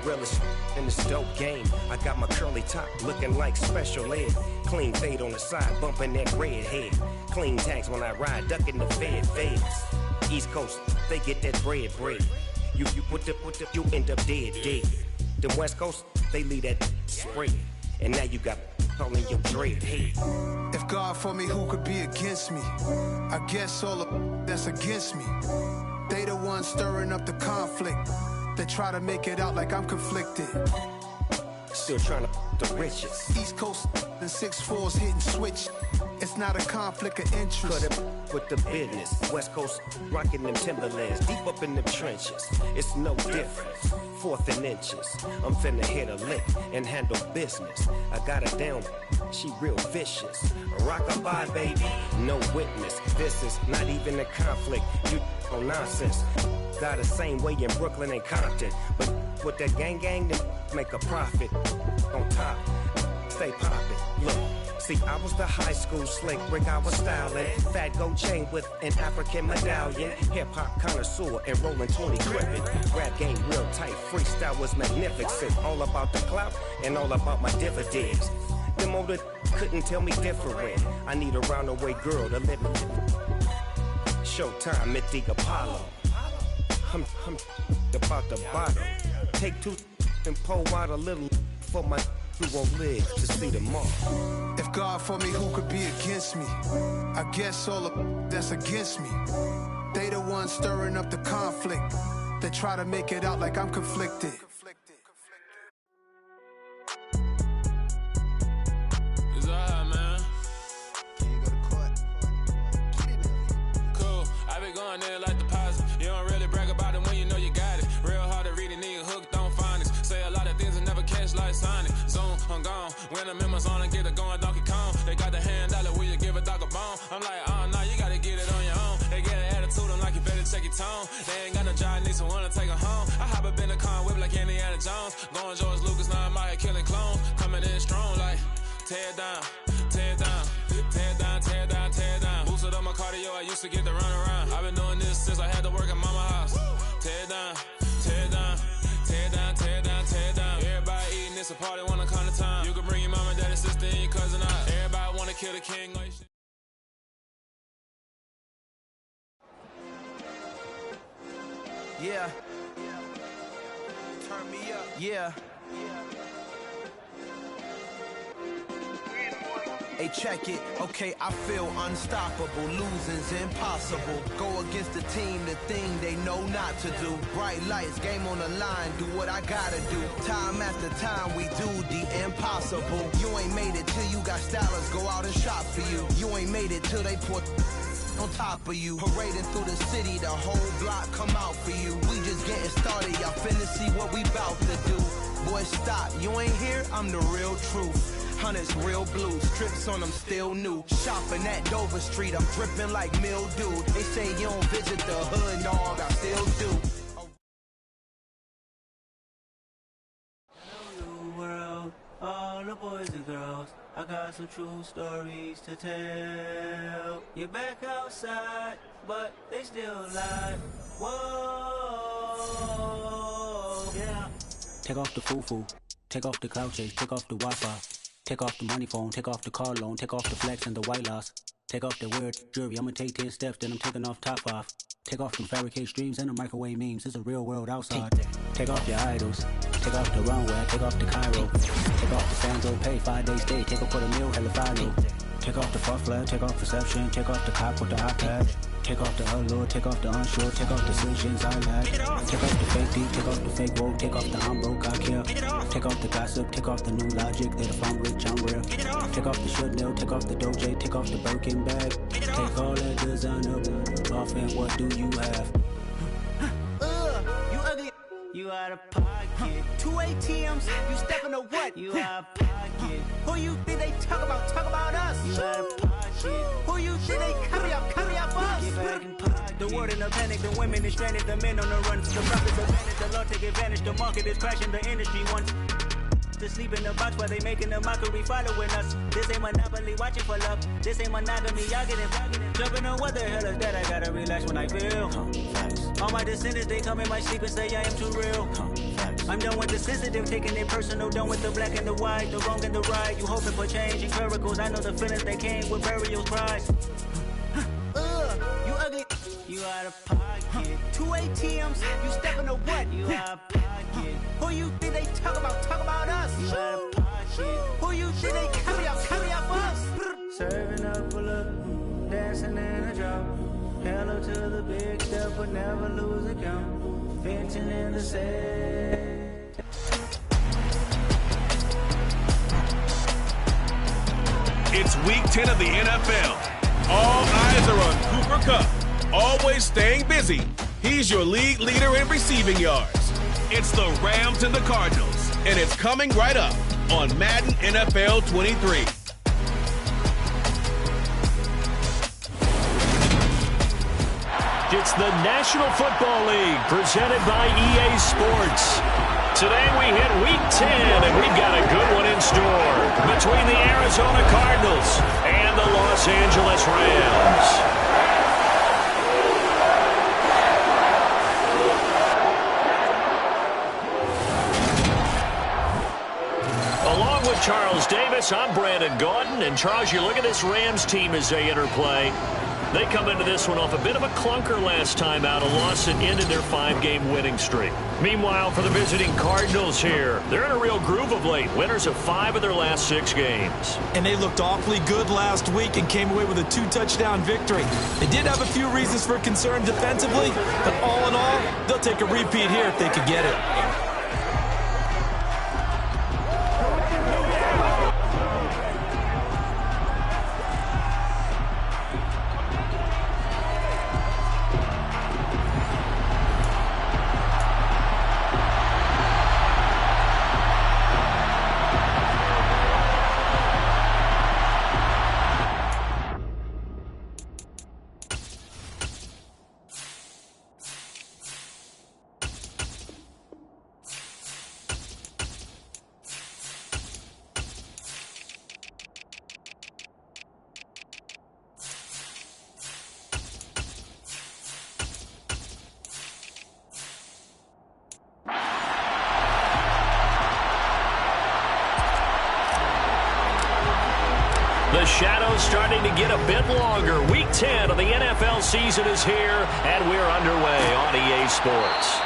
realest in this dope game. I got my curly top looking like special ed. Clean fade on the side, bumping that red head. Clean tags when I ride, ducking the feds. East Coast, they get that bread. You you end up dead. The West Coast, they leave that spray. And now you got all in your dread head. If God for me, who could be against me? I guess all of that's against me. They the ones stirring up the conflict. They try to make it out like I'm conflicted. Still trying to the riches. East Coast and 6'4's hitting switch. It's not a conflict of interest. Cut it with the business. West Coast rocking them Timberlands, deep up in the trenches. It's no difference. 4th and inches. I'm finna hit a lick and handle business. I got her down, she real vicious. Rock-a-bye, baby, no witness. This is not even a conflict. You on nonsense. Got the same way in Brooklyn and Compton, but with that gang, then make a profit. On top, stay poppin'. Look. See, I was the high school slick brick, I was styling. Fat gold chain with an African medallion. Hip-hop connoisseur and rolling 20 gripping. Rap game real tight, freestyle was magnificent. All about the clout and all about my dividends. Them older couldn't tell me different. I need a round-away girl to live in. Showtime at the Apollo. I'm about the bottom. Take 2 and pull out a little for my who won't live to see tomorrow. If God for me, who could be against me? I guess all of that's against me. They the ones stirring up the conflict. They try to make it out like I'm conflicted. It's alright, man. Can you go to court? Cool. I been going there like deposit. You don't really brag about it when you know you got it. Real hard to read it, nigga hooked on phonics. Say a lot of things and never catch like Sonic. Zone, I'm gone. When I'm in my zone, I get it going Donkey Kong. They got the $100, will you give a dog a bone? I'm like, oh no, you gotta get it on your own. They get an attitude, I'm like, you better check your tone. They ain't got no job, need someone to take her home. I hop up in the car, whip like Indiana Jones. Going George Lucas, now I'm out here killing clones. Coming in strong like, tear it down, tear it down, tear it down, tear it down, tear it down. Boosted up my cardio, I used to get to run around. I've been doing this since I had to work at mama house. Tear it down, tear it down, tear it down, tear it down, tear it down. Everybody eating, it's a party, wanna come to time. You can bring your mama, daddy, sister, and your cousin out. Everybody wanna kill the king. Yeah. Turn me up. Yeah. Hey, check it. Okay, I feel unstoppable. Losing's impossible. Go against the team, the thing they know not to do. Bright lights, game on the line. Do what I gotta do. Time after time, we do the impossible. You ain't made it till you got stylers go out and shop for you. You ain't made it till they put on top of you. Parading through the city, the whole block come out for you. We just getting started, y'all finna see what we bout to do. Boy, stop, you ain't here, I'm the real truth. Hunters, real blue, strips on them still new. Shopping at Dover Street, I'm dripping like mildew. They say you don't visit the hood, dog, I still do. Hello world, all the boys and girls, I got some true stories to tell. You're back outside, but they still lie. Whoa, yeah. Take off the foo-foo, take off the cloud chase, take off the Wi-Fi. Take off the money phone, take off the car loan, take off the flex and the white loss. Take off the weird jewelry, I'ma take 10 steps, then I'm taking off top off. Take off them fabricated streams and the microwave memes, it's a real world outside. Take off your idols, take off the runway, take off the Cairo. Take off the Sanzo pay, 5 days stay, take off for the meal, hella follow. Take off the fuck flag, take off perception, take off the cop with the iPad. Take off the allure, take off the unsure, take off the decisions I lack. Take off the fake deep, take off the fake woke, take off the I'm broke, I care. Take off the gossip, take off the new logic, that if I'm rich, I'm real. Take off the Chanel, take off the Doja, take off the Birkin bag. Take all that designer off and what do you have? You ugly. You out of pocket. 2 ATMs, you stepping to what? You out of pocket. Who you think they talk about? Talk about us. You out of pocket. Who you think they copy up us? Get back in pocket. The world in a panic, the women is stranded, the men on the run. The profits advantage, the law take advantage, the market is crashing, the industry wants to sleep in the box while they making a mockery following us. This ain't monopoly, watching for love. This ain't monogamy, y'all getting jumping on what the hell is that? I gotta relax when I feel. All my descendants, they come in my sleep and say I am too real. I'm done with the sensitive, taking it personal, done with the black and the white, the wrong and the right. You hoping for change and miracles. I know the feelings that came with burial cries. You ugly. You out of pocket. 2 ATMs. You stepping to what? You out of pocket. Who you think they talk about? Talk about us. You out of pocket. Who you think they carry up us? Serving up a look, dancing in a drop. Hello to the big step, but never lose a count. Venting in the set. It's week 10 of the NFL. All eyes are on Cooper Kupp. Always staying busy, he's your league leader in receiving yards. It's the Rams and the Cardinals, and it's coming right up on Madden NFL 23. It's the National Football League presented by EA Sports. Today we hit week 10, and we've got a good one in store between the Arizona Cardinals and the Los Angeles Rams. Along with Charles Davis, I'm Brandon Gaudin. And Charles, you look at this Rams team as they interplay. They come into this one off a bit of a clunker last time out, a loss that ended their 5-game winning streak. Meanwhile, for the visiting Cardinals here, they're in a real groove of late, winners of 5 of their last 6 games. And they looked awfully good last week and came away with a 2-touchdown victory. They did have a few reasons for concern defensively, but all in all, they'll take a repeat here if they could get it. The shadow's starting to get a bit longer. Week 10 of the NFL season is here, and we're underway on EA Sports.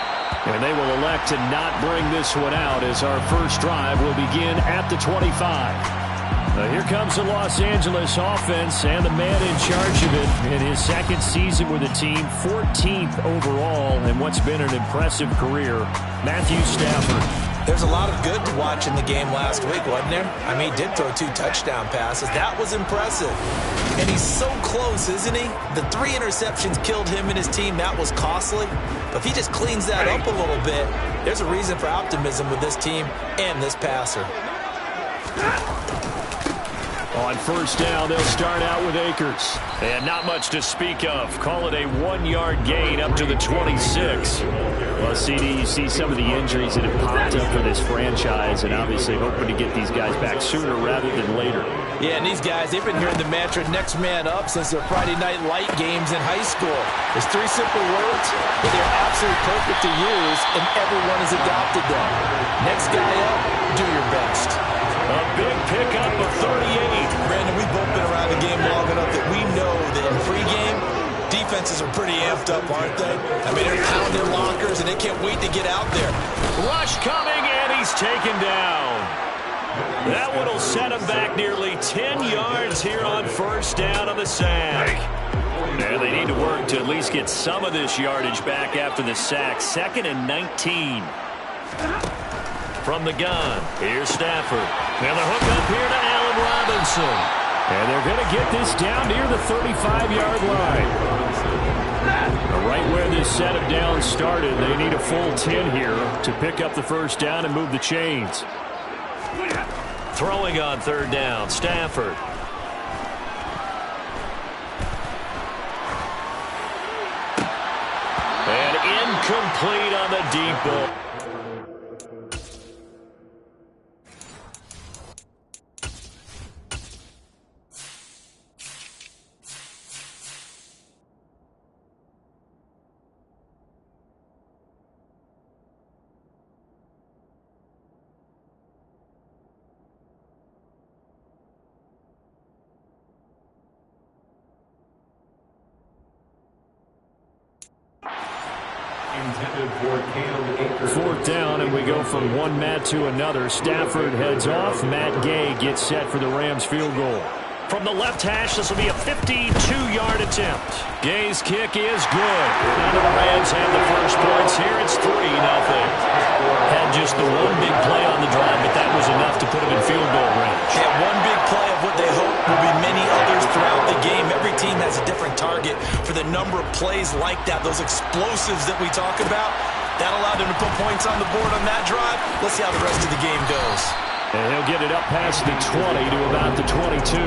And they will elect to not bring this one out as our first drive will begin at the 25. Here comes the Los Angeles offense and the man in charge of it in his second season with the team, 14th overall in what's been an impressive career, Matthew Stafford. There's a lot of good to watch in the game last week, wasn't there? I mean, he did throw 2 touchdown passes. That was impressive. And he's so close, isn't he? The 3 interceptions killed him and his team. That was costly. But if he just cleans that up a little bit, there's a reason for optimism with this team and this passer. On first down, they'll start out with Akers. And not much to speak of. Call it a 1-yard gain up to the 26. Well, CD, you see some of the injuries that have popped up for this franchise, and obviously hoping to get these guys back sooner rather than later. Yeah, and these guys, they've been hearing the mantra next man up since their Friday night light games in high school. It's 3 simple words, but they're absolutely perfect to use, and everyone has adopted them. Next guy up, do your best. A big pickup of 38. Brandon, we've both been around the game long enough that we know that in pregame, defenses are pretty amped up, aren't they? I mean, they're pounding lockers, and they can't wait to get out there. Rush coming, and he's taken down. That one will set him back nearly 10 yards here on first down on the sack. And they need to work to at least get some of this yardage back after the sack. 2nd and 19. From the gun, here's Stafford. And the hook up here to Allen Robinson. And they're going to get this down near the 35-yard line. Right where this set of downs started, they need a full 10 here to pick up the first down and move the chains. Throwing on third down, Stafford. And incomplete on the deep ball. 4th down, and we go from one Matt to another. Stafford heads off. Matt Gay gets set for the Rams field goal. From the left hash, this will be a 52-yard attempt. Gay's kick is good. Now the Rams have the first points here. It's 3-0. Had just the one big play on the drive, but that was enough to put them in field goal range. Yeah, one big play of what they hope will be many others throughout the game. Every team has a different target for the number of plays like that, those explosives that we talk about. That allowed them to put points on the board on that drive. Let's see how the rest of the game goes. And he'll get it up past the 20 to about the 22.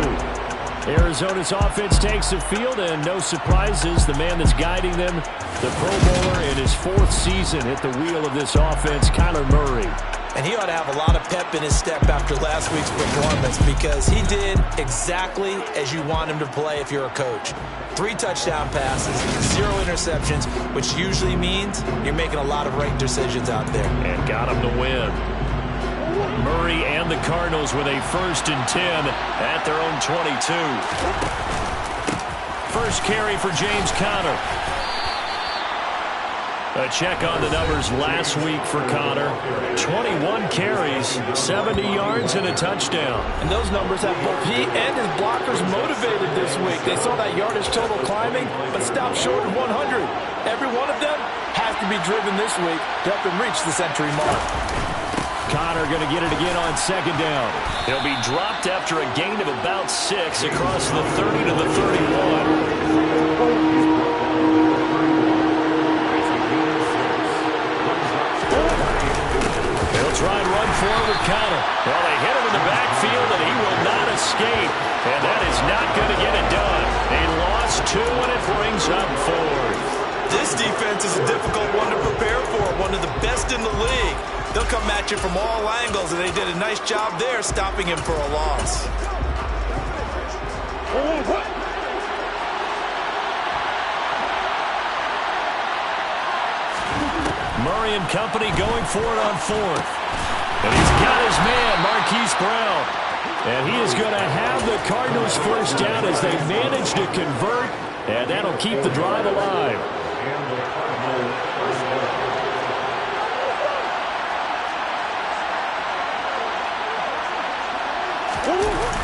Arizona's offense takes the field, and no surprises. The man that's guiding them, the Pro Bowler in his 4th season at the wheel of this offense, Kyler Murray. And he ought to have a lot of pep in his step after last week's performance because he did exactly as you want him to play if you're a coach. 3 touchdown passes, 0 interceptions, which usually means you're making a lot of right decisions out there. And got him to win. Murray and the Cardinals with a 1st and 10 at their own 22. First carry for James Conner. A check on the numbers last week for Conner. 21 carries, 70 yards, and a touchdown. And those numbers have both he and his blockers motivated this week. They saw that yardage total climbing, but stopped short of 100. Every one of them has to be driven this week to help them reach the century mark. Conner going to get it again on 2nd down. He'll be dropped after a gain of about 6 across the 30 to the 31. Try and run forward with Conner. Well, they hit him in the backfield, and he will not escape. And that is not going to get it done. A loss 2, and it brings up 4th. This defense is a difficult one to prepare for, one of the best in the league. They'll come at you from all angles, and they did a nice job there stopping him for a loss. Murray and company going for it on 4th. And he's got his man, Marquise Brown. And he is going to have the Cardinals first down as they manage to convert. And that'll keep the drive alive.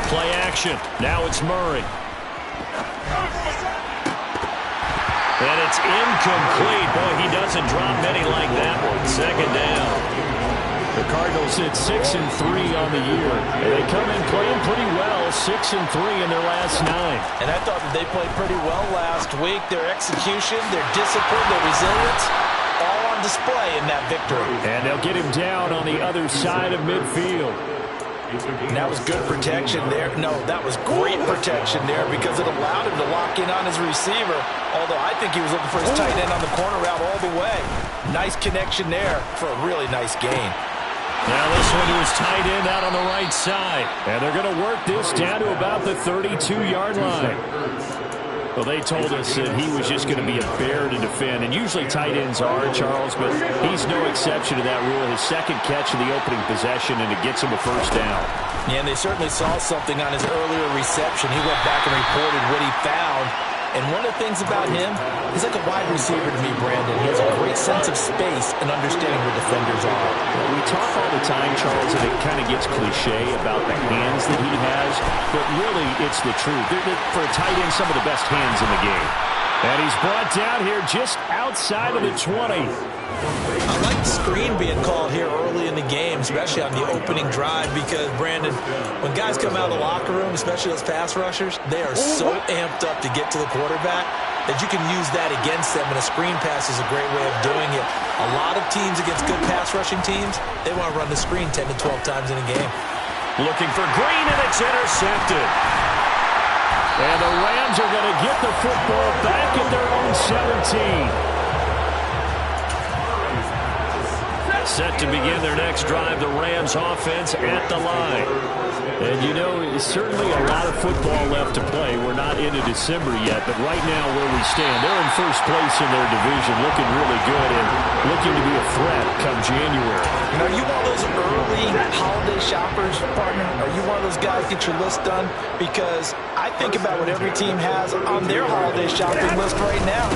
Play action. Now it's Murray. And it's incomplete. Boy, he doesn't drop many like that one. 2nd down. The Cardinals hit 6 and 3 on the year. And they come in playing pretty well, 6 and 3 in their last 9. And I thought that they played pretty well last week. Their execution, their discipline, their resilience, all on display in that victory. And they'll get him down on the other side of midfield. And that was good protection there. No, that was great protection there because it allowed him to lock in on his receiver. Although I think he was looking for his tight end on the corner route all the way. Nice connection there for a really nice gain. Now this one to his tight end out on the right side. And they're going to work this down to about the 32-yard line. Well, they told us that he was just going to be a bear to defend. And usually tight ends are, Charles, but he's no exception to that rule. His 2nd catch of the opening possession, and it gets him a first down. Yeah, and they certainly saw something on his earlier reception. He went back and reported what he found. And one of the things about him, he's like a wide receiver to me, Brandon. He has a great sense of space and understanding where defenders are. We talk all the time, Charles, and it kind of gets cliche about the hands that he has, but really it's the truth. For a tight end, some of the best hands in the game. And he's brought down here just outside of the 20. I like the screen being called here early in the game, especially on the opening drive, because, Brandon, when guys come out of the locker room, especially those pass rushers, they are so amped up to get to the quarterback that you can use that against them, and a screen pass is a great way of doing it. A lot of teams against good pass rushing teams, they want to run the screen 10 to 12 times in a game. Looking for Green, and it's intercepted. And the Rams are going to get the football back at their own 17. Set to begin their next drive, the Rams offense at the line. And you know, certainly a lot of football left to play. We're not into December yet, but right now where we stand, they're in first place in their division, looking really good and looking to be a threat come January. You know, are you one of those early holiday shoppers, partner? Are you one of those guys get your list done? Because I think about what every team has on their holiday shopping list right now.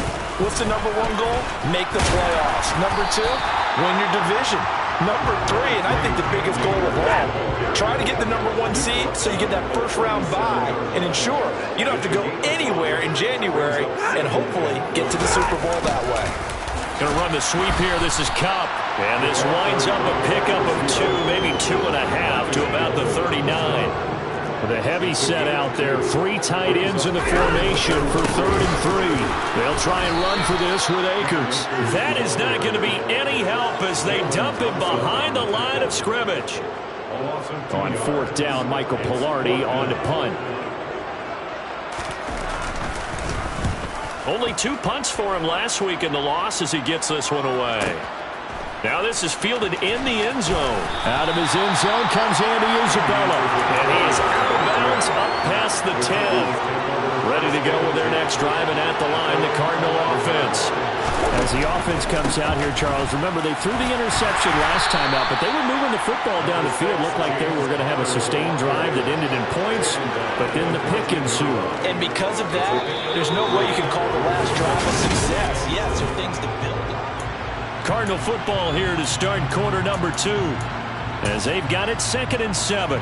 What's the number one goal? Make the playoffs. Number 2, win your division. Number 3, and I think the biggest goal of all, try to get the number 1 seed so you get that first round bye and ensure you don't have to go anywhere in January and hopefully get to the Super Bowl that way. Going to run the sweep here. This is Kupp. And this winds up a pickup of 2, maybe 2.5 to about the 39. With a heavy set out there, 3 tight ends in the formation for 3rd and 3. They'll try and run for this with Akers. That is not going to be any help as they dump him behind the line of scrimmage. On 4th down, Michael Pilardi on to punt. Only 2 punts for him last week in the loss as he gets this one away. Now this is fielded in the end zone. Out of his end zone comes Andy Isabella. And he is out of bounds up past the 10. Ready to go with their next drive, and at the line, the Cardinal offense. As the offense comes out here, Charles, remember they threw the interception last time out, but they were moving the football down the field. Looked like they were going to have a sustained drive that ended in points, but then the pick ensued. And because of that, there's no way you can call the last drive a success. Yes, there are things to build. Cardinal football here to start quarter number 2 as they've got it 2nd and 7.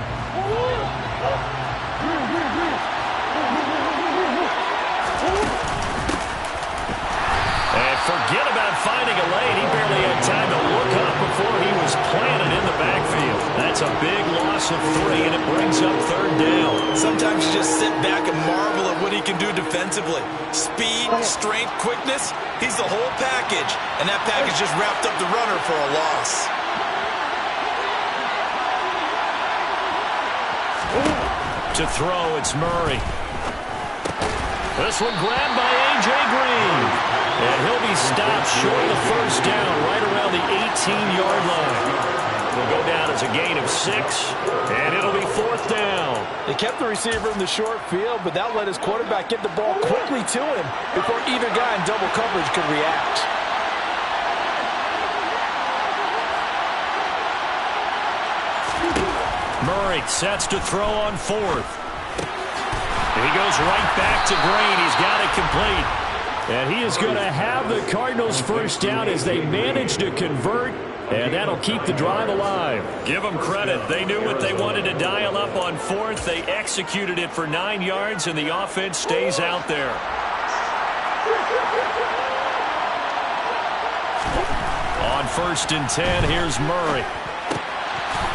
And forget about finding a lane. He barely had time to look up before he was planted in the backfield. That's a big loss of 3, and it brings up 3rd down. Sometimes you just sit back and marvel at what he can do defensively. Speed, strength, quickness, he's the whole package. And that package just wrapped up the runner for a loss. To throw, it's Murray. This one grabbed by A.J. Green. And he'll be stopped short of the 1st down, right around the 18-yard line. It'll go down as a gain of 6, and it'll be 4th down. They kept the receiver in the short field, but that let his quarterback get the ball quickly to him before either guy in double coverage could react. Murray sets to throw on 4th. He goes right back to Green. He's got it complete. And he is going to have the Cardinals' 1st down as they manage to convert, and that'll keep the drive alive. Give them credit. They knew what they wanted to dial up on 4th. They executed it for 9 yards, and the offense stays out there. On 1st and 10, here's Murray.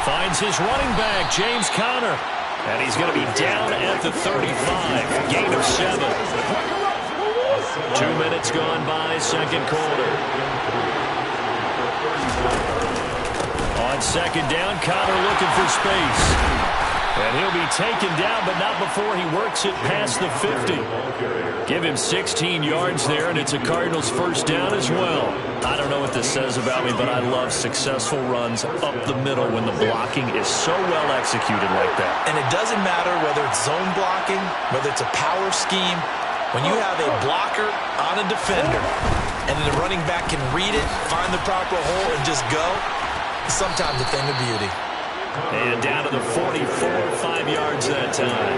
Finds his running back, James Conner. And he's going to be down at the 35. Gain of 7. 2 minutes gone by, 2nd quarter. On 2nd down, Conner looking for space. And he'll be taken down, but not before he works it past the 50. Give him 16 yards there, and it's a Cardinals 1st down as well. I don't know what this says about me, but I love successful runs up the middle when the blocking is so well executed like that. And it doesn't matter whether it's zone blocking, whether it's a power scheme. When you have a blocker on a defender, and then the running back can read it, find the proper hole, and just go, it's sometimes a thing of beauty. And down to the 44, 5 yards that time.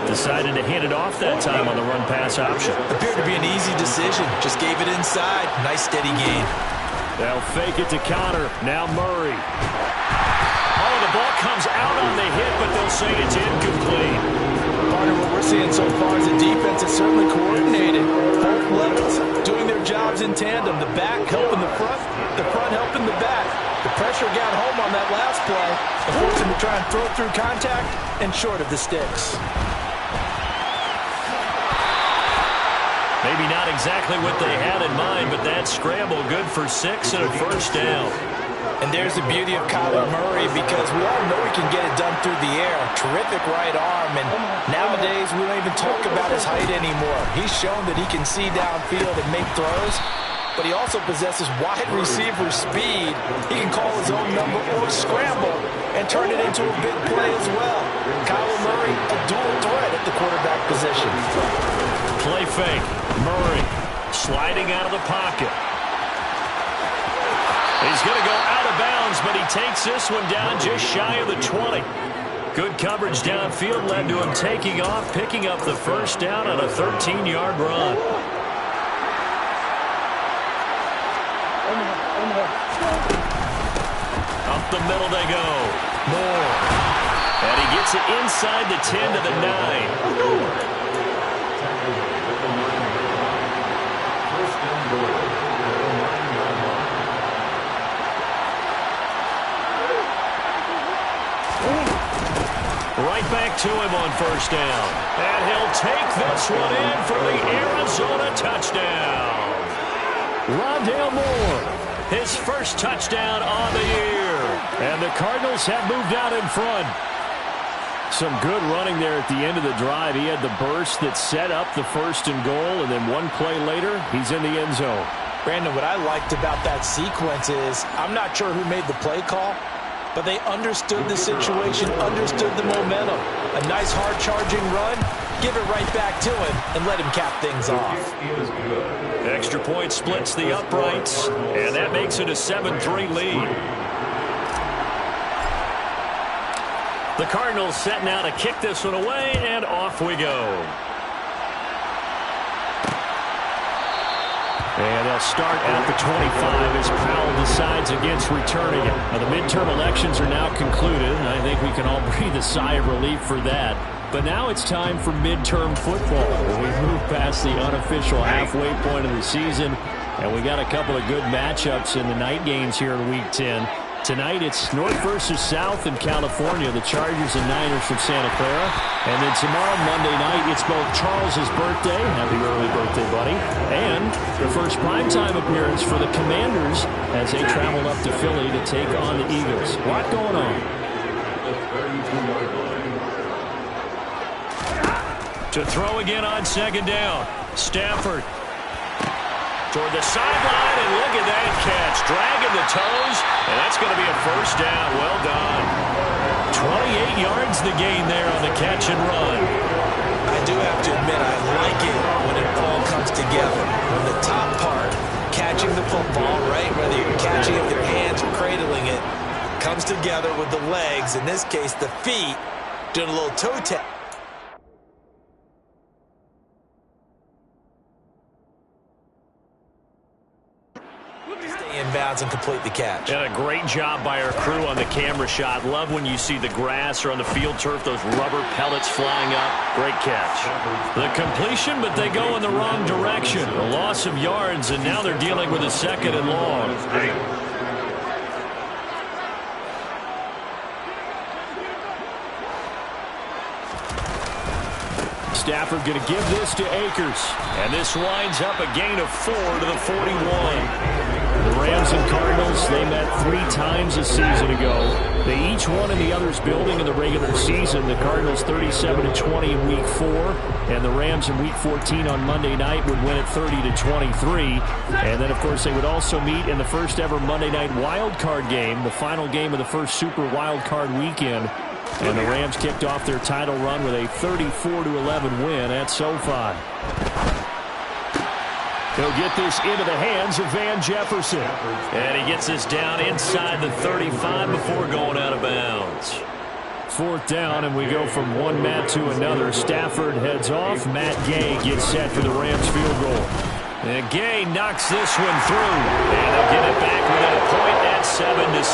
Decided to hand it off that time on the run-pass option. Appeared to be an easy decision. Just gave it inside. Nice steady gain. They'll fake it to Conner. Now Murray. Oh, the ball comes out on the hit, but they'll say it's incomplete. Partner, what we're seeing so far is the defense is certainly coordinated. Both levels doing their jobs in tandem. The back helping the front helping the back. The pressure got home on that last play and forced him to try and throw through contact and short of the sticks. Maybe not exactly what they had in mind, but that scramble good for 6 and a 1st down. And there's the beauty of Kyler Murray, because we all know he can get it done through the air. Terrific right arm, and nowadays we don't even talk about his height anymore. He's shown that he can see downfield and make throws, but he also possesses wide receiver speed. He can call his own number or scramble and turn it into a big play as well. Kyler Murray, a dual threat at the quarterback position. Play fake. Murray sliding out of the pocket. He's going to go out of bounds, but he takes this one down just shy of the 20. Good coverage downfield led to him taking off, picking up the 1st down on a 13-yard run. Up the middle they go. Moore. And he gets it inside the 10 to the 9. Right back to him on first down. And he'll take this one in for the Arizona touchdown. Rondale Moore, his first touchdown on the year. And the Cardinals have moved out in front. Some good running there at the end of the drive. He had the burst that set up the first and goal, and then one play later, he's in the end zone. Brandon, what I liked about that sequence is I'm not sure who made the play call, but they understood the situation, understood the momentum. A nice hard-charging run, give it right back to him, and let him cap things off. Extra point splits the uprights, and that makes it a 7-3 lead. The Cardinals setting out to kick this one away, and off we go. And they'll start at the 25 as Powell decides against returning it. Now, the midterm elections are now concluded, and I think we can all breathe a sigh of relief for that. But now it's time for midterm football. We move past the unofficial halfway point of the season, and we got a couple of good matchups in the night games here in Week 10. Tonight it's North versus South in California, the Chargers and Niners from Santa Clara. And then tomorrow, Monday night, it's both Charles's birthday, happy early birthday, buddy, and the first primetime appearance for the Commanders as they travel up to Philly to take on the Eagles. A lot going on. To throw again on second down, Stafford. Toward the sideline, and look at that catch. Dragging the toes, and that's going to be a first down. Well done. 28 yards the gain there on the catch and run. I do have to admit, I like it when it all comes together. When the top part, catching the football, right, whether you're catching it with your hands or cradling it, comes together with the legs, in this case the feet, doing a little toe tap. Inbounds and complete the catch. And a great job by our crew on the camera shot. Love when you see the grass or on the field turf, those rubber pellets flying up. Great catch. The completion, but they go in the wrong direction. A loss of yards, and now they're dealing with a second and long. Stafford going to give this to Akers. And this winds up a gain of 4 to the 41. The Rams and Cardinals, they met 3 times a season ago. They each won in the other's building in the regular season. The Cardinals 37-20 in Week 4, and the Rams in Week 14 on Monday night would win it 30-23. And then, of course, they would also meet in the first ever Monday night wild card game, the final game of the first Super Wild Card weekend. And the Rams kicked off their title run with a 34-11 win at SoFi. He'll get this into the hands of Van Jefferson. And he gets this down inside the 35 before going out of bounds. 4th down, and we go from one Matt to another. Stafford heads off. Matt Gay gets set for the Rams field goal. And Gay knocks this one through. And they'll get it back within a point at 7-6.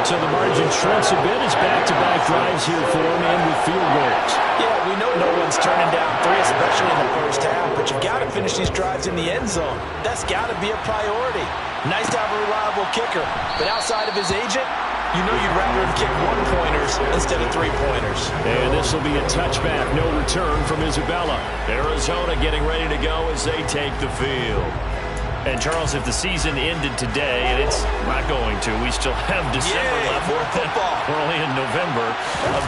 So the margin shrinks a bit as back-to-back drives here for him and with field goals. Yeah, we know no one's turning down 3, especially in the first half, but you've got to finish these drives in the end zone. That's got to be a priority. Nice to have a reliable kicker, but outside of his agent, you know you'd rather him kick 1-pointers instead of 3-pointers. And this will be a touchback, no return from Isabella. Arizona getting ready to go as they take the field. And, Charles, if the season ended today, and it's not going to, we still have December left. More football. We're only in November.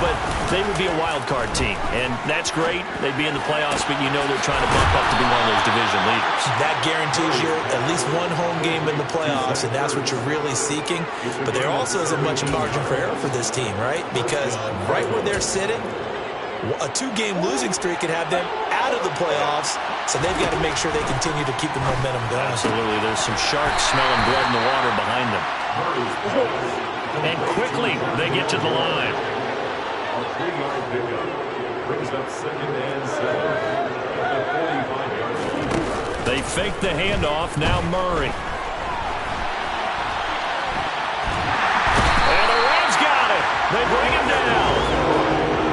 But they would be a wild card team. And that's great. They'd be in the playoffs, but you know they're trying to bump up to be one of those division leaders. That guarantees you at least one home game in the playoffs, and that's what you're really seeking. But there also isn't much margin for error for this team, right? Because right where they're sitting, a 2-game losing streak could have them out of the playoffs, so they've got to make sure they continue to keep the momentum going. Absolutely. There's some sharks smelling blood in the water behind them. And quickly, they get to the line. They fake the handoff. Now Murray. They bring him down.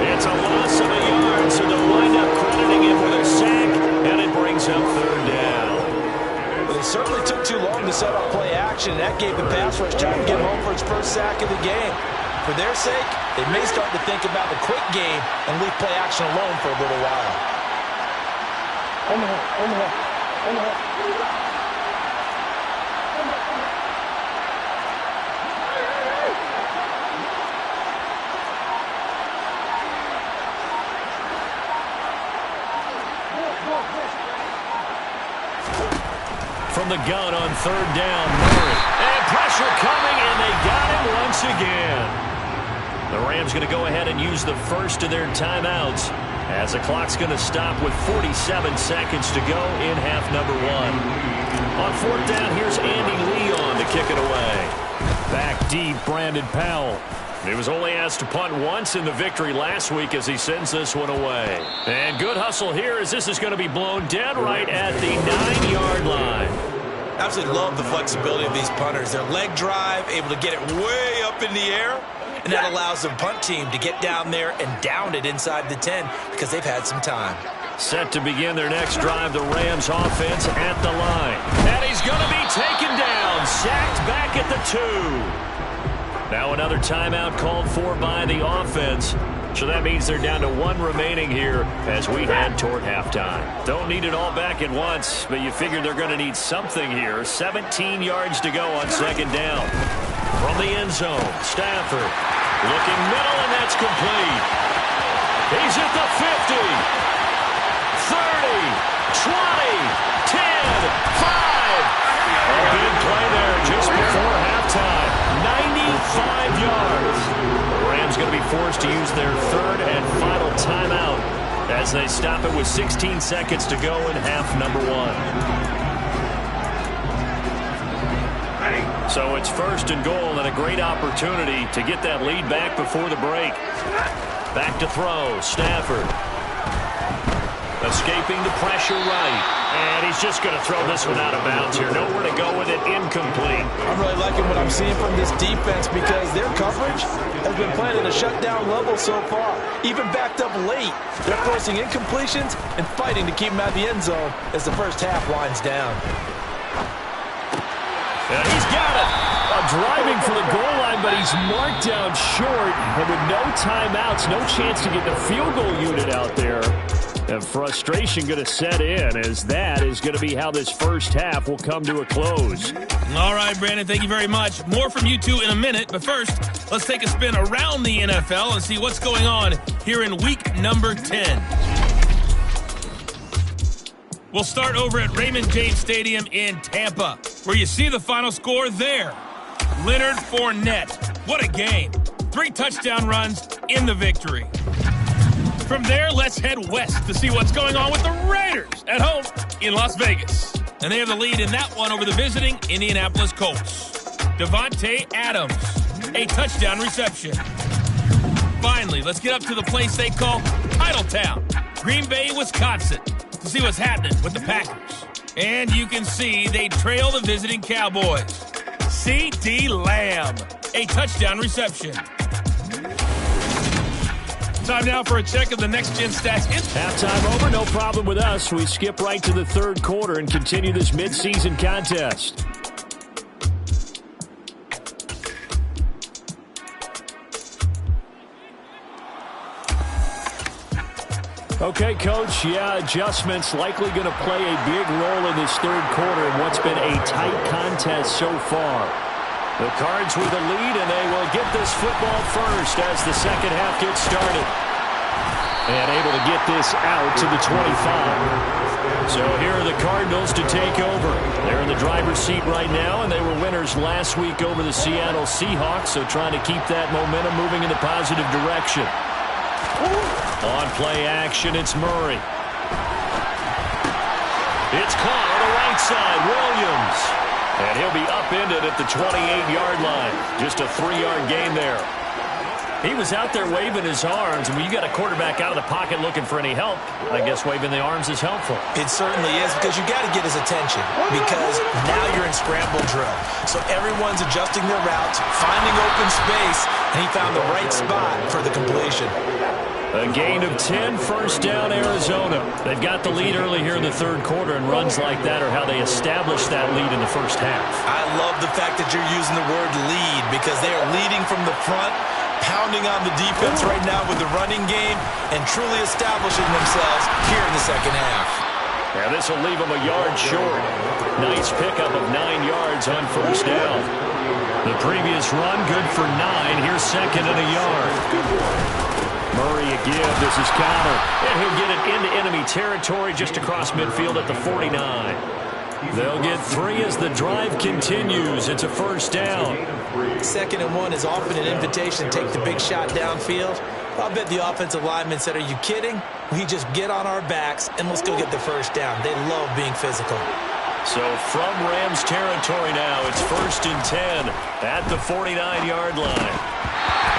It's a loss of a yard, so they'll wind up crediting him with a sack, and it brings up third down. Well, they certainly took too long to set up play action, and that gave the pass rush time to get home for its first sack of the game. For their sake, they may start to think about the quick game and leave play action alone for a little while. From the gun on third down, Murray. And pressure coming, and they got him once again. The Rams going to go ahead and use the first of their timeouts as the clock's going to stop with 47 seconds to go in half number one. On fourth down, here's Andy Leon to kick it away. Back deep, Brandon Powell. He was only asked to punt once in the victory last week as he sends this one away. And good hustle here as this is going to be blown dead right at the 9-yard line. Absolutely love the flexibility of these punters. Their leg drive, able to get it way up in the air, and that allows the punt team to get down there and down it inside the 10 because they've had some time. Set to begin their next drive, the Rams offense at the line. And he's going to be taken down, sacked back at the 2. Now another timeout called for by the offense. So that means they're down to one remaining here as we head toward halftime. Don't need it all back at once, but you figure they're going to need something here. 17 yards to go on second down. From the end zone, Stafford looking middle, and that's complete. He's at the 50, 30, 20, 10, 5. A big play there just before halftime. 95 yards. The Rams going to be forced to use their third and final timeout as they stop it with 16 seconds to go in half number one. So it's first and goal and a great opportunity to get that lead back before the break. Back to throw, Stafford. Escaping the pressure right. And he's just going to throw this one out of bounds here. Nowhere to go with it. Incomplete. I'm really liking what I'm seeing from this defense because their coverage has been playing at a shutdown level so far. Even backed up late, they're forcing incompletions and fighting to keep them out of the end zone as the first half winds down. And he's got it. Driving for the goal line, but he's marked down short. And with no timeouts, no chance to get the field goal unit out there. And frustration going to set in as that is going to be how this first half will come to a close. All right, Brandon, thank you very much. More from you two in a minute, but first, let's take a spin around the NFL and see what's going on here in week number 10. We'll start over at Raymond James Stadium in Tampa, where you see the final score there. Leonard Fournette. What a game. 3 touchdown runs in the victory. From there, let's head west to see what's going on with the Raiders at home in Las Vegas. And they have the lead in that one over the visiting Indianapolis Colts. Devontae Adams, a touchdown reception. Finally, let's get up to the place they call Titletown, Green Bay, Wisconsin, to see what's happening with the Packers. And you can see they trail the visiting Cowboys. C.D. Lamb, a touchdown reception. Time now for a check of the next-gen stats. Halftime over, no problem with us. We skip right to the third quarter and continue this midseason contest. Okay, Coach, adjustments likely going to play a big role in this third quarter in what's been a tight contest so far. The Cards with the lead, and they will get this football first as the second half gets started. And able to get this out to the 25. So here are the Cardinals to take over. They're in the driver's seat right now, and they were winners last week over the Seattle Seahawks, so trying to keep that momentum moving in the positive direction. On play action, it's Murray. It's caught on the right side, Williams. And he'll be upended at the 28-yard line. Just a 3-yard gain there. He was out there waving his arms, and when you got a quarterback out of the pocket looking for any help, I guess waving the arms is helpful. It certainly is, because you got to get his attention, because now you're in scramble drill. So everyone's adjusting their routes, finding open space, and he found the right spot for the completion. A gain of 10, first down, Arizona. They've got the lead early here in the third quarter, and runs like that are how they establish that lead in the first half. I love the fact that you're using the word lead because they are leading from the front, pounding on the defense right now with the running game, and truly establishing themselves here in the second half. Yeah, this will leave them a yard short. Nice pickup of 9 yards on first down. The previous run, good for 9. Here's second and a yard. Murray again, this is Connor. And he'll get it into enemy territory just across midfield at the 49. They'll get 3 as the drive continues. It's a first down. 2nd and 1 is often an invitation to take the big shot downfield. I'll bet the offensive lineman said, are you kidding? We just get on our backs and let's go get the first down. They love being physical. So from Rams territory now, it's 1st and 10 at the 49-yard line.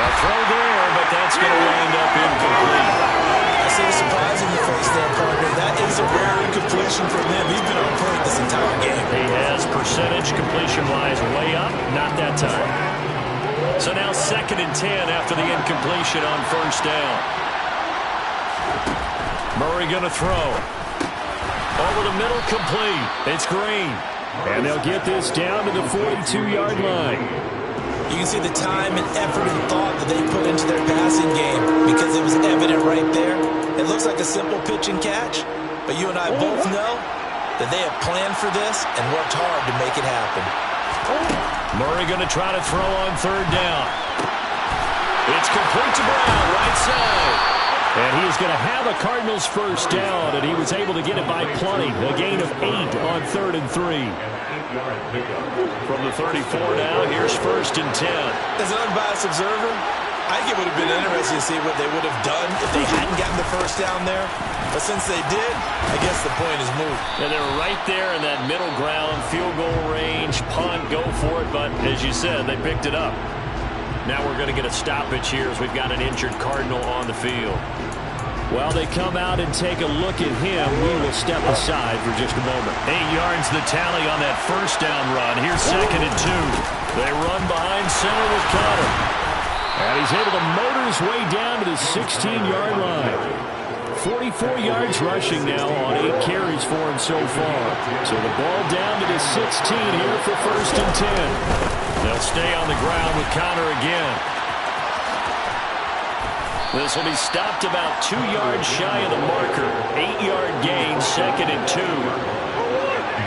A throw there, but that's going to wind up incomplete. I see the surprise in your face there, partner. That is a rare incompletion from him. He's been on point this entire game. He has percentage completion-wise way up, not that time. So now 2nd and 10 after the incompletion on first down. Murray going to throw. Over the middle, complete. It's Green. And they'll get this down to the 42-yard line. You can see the time and effort and thought that they put into their passing game because it was evident right there. It looks like a simple pitch and catch, but you and I both know that they have planned for this and worked hard to make it happen. Murray going to try to throw on third down. It's complete to Brown, right side. And he is going to have a Cardinals first down, and he was able to get it by plenty. A gain of 8 on 3rd and 3. From the 34 now, here's 1st and 10. As an unbiased observer, I think it would have been interesting to see what they would have done if they hadn't gotten the first down there. But since they did, I guess the point is moot. And they're right there in that middle ground, field goal range, punt, go for it. But as you said, they picked it up. Now we're going to get a stoppage here as we've got an injured Cardinal on the field. While they come out and take a look at him, we will step aside for just a moment. 8 yards the tally on that first down run. Here's 2nd and 2. They run behind center with Connor. And he's able to motor his way down to the 16-yard line. 44 yards rushing now on 8 carries for him so far. So the ball down to the 16 here for 1st and 10. They'll stay on the ground with Connor again. This will be stopped about 2 yards shy of the marker. 8-yard gain, 2nd and 2.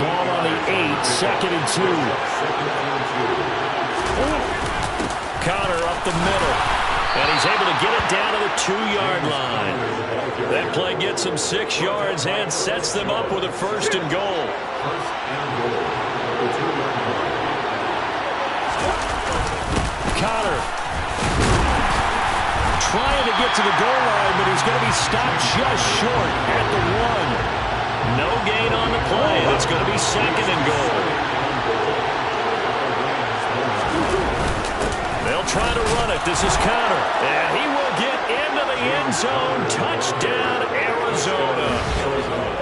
Ball on the 8, 2nd and 2. Connor up the middle. And he's able to get it down to the 2-yard line. That play gets him 6 yards and sets them up with a 1st and goal. Connor trying to get to the goal line, but he's going to be stopped just short at the 1. No gain on the play, and it's going to be 2nd and goal. They'll try to run it. This is Connor, and he will get into the end zone. Touchdown, Arizona.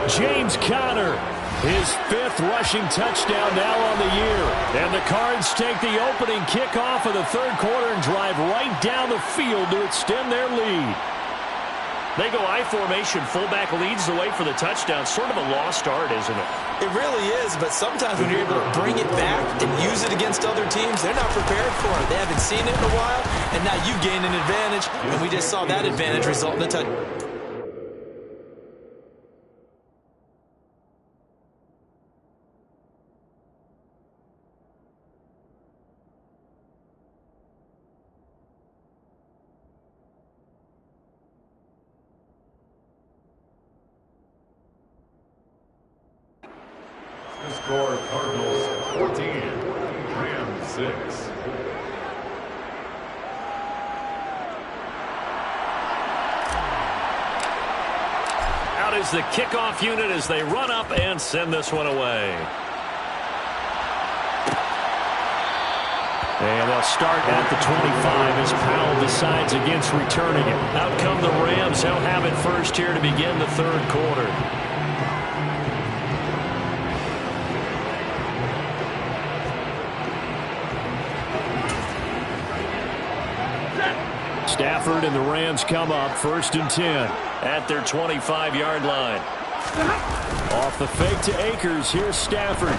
James Conner, his 5th rushing touchdown now on the year. And the Cards take the opening kickoff of the 3rd quarter and drive right down the field to extend their lead. They go I formation, fullback leads the way for the touchdown. Sort of a lost art, isn't it? It really is, but sometimes when you're able to bring it back and use it against other teams, they're not prepared for it. They haven't seen it in a while, and now you gain an advantage, and we just saw that advantage result in a touchdown. The score, Cardinals 14, Rams 6. Out is the kickoff unit as they run up and send this one away. And they'll start at the 25 as Powell decides against returning it. Out come the Rams. They'll have it first here to begin the 3rd quarter. Stafford and the Rams come up 1st and 10 at their 25-yard line. Off the fake to Akers. Here's Stafford.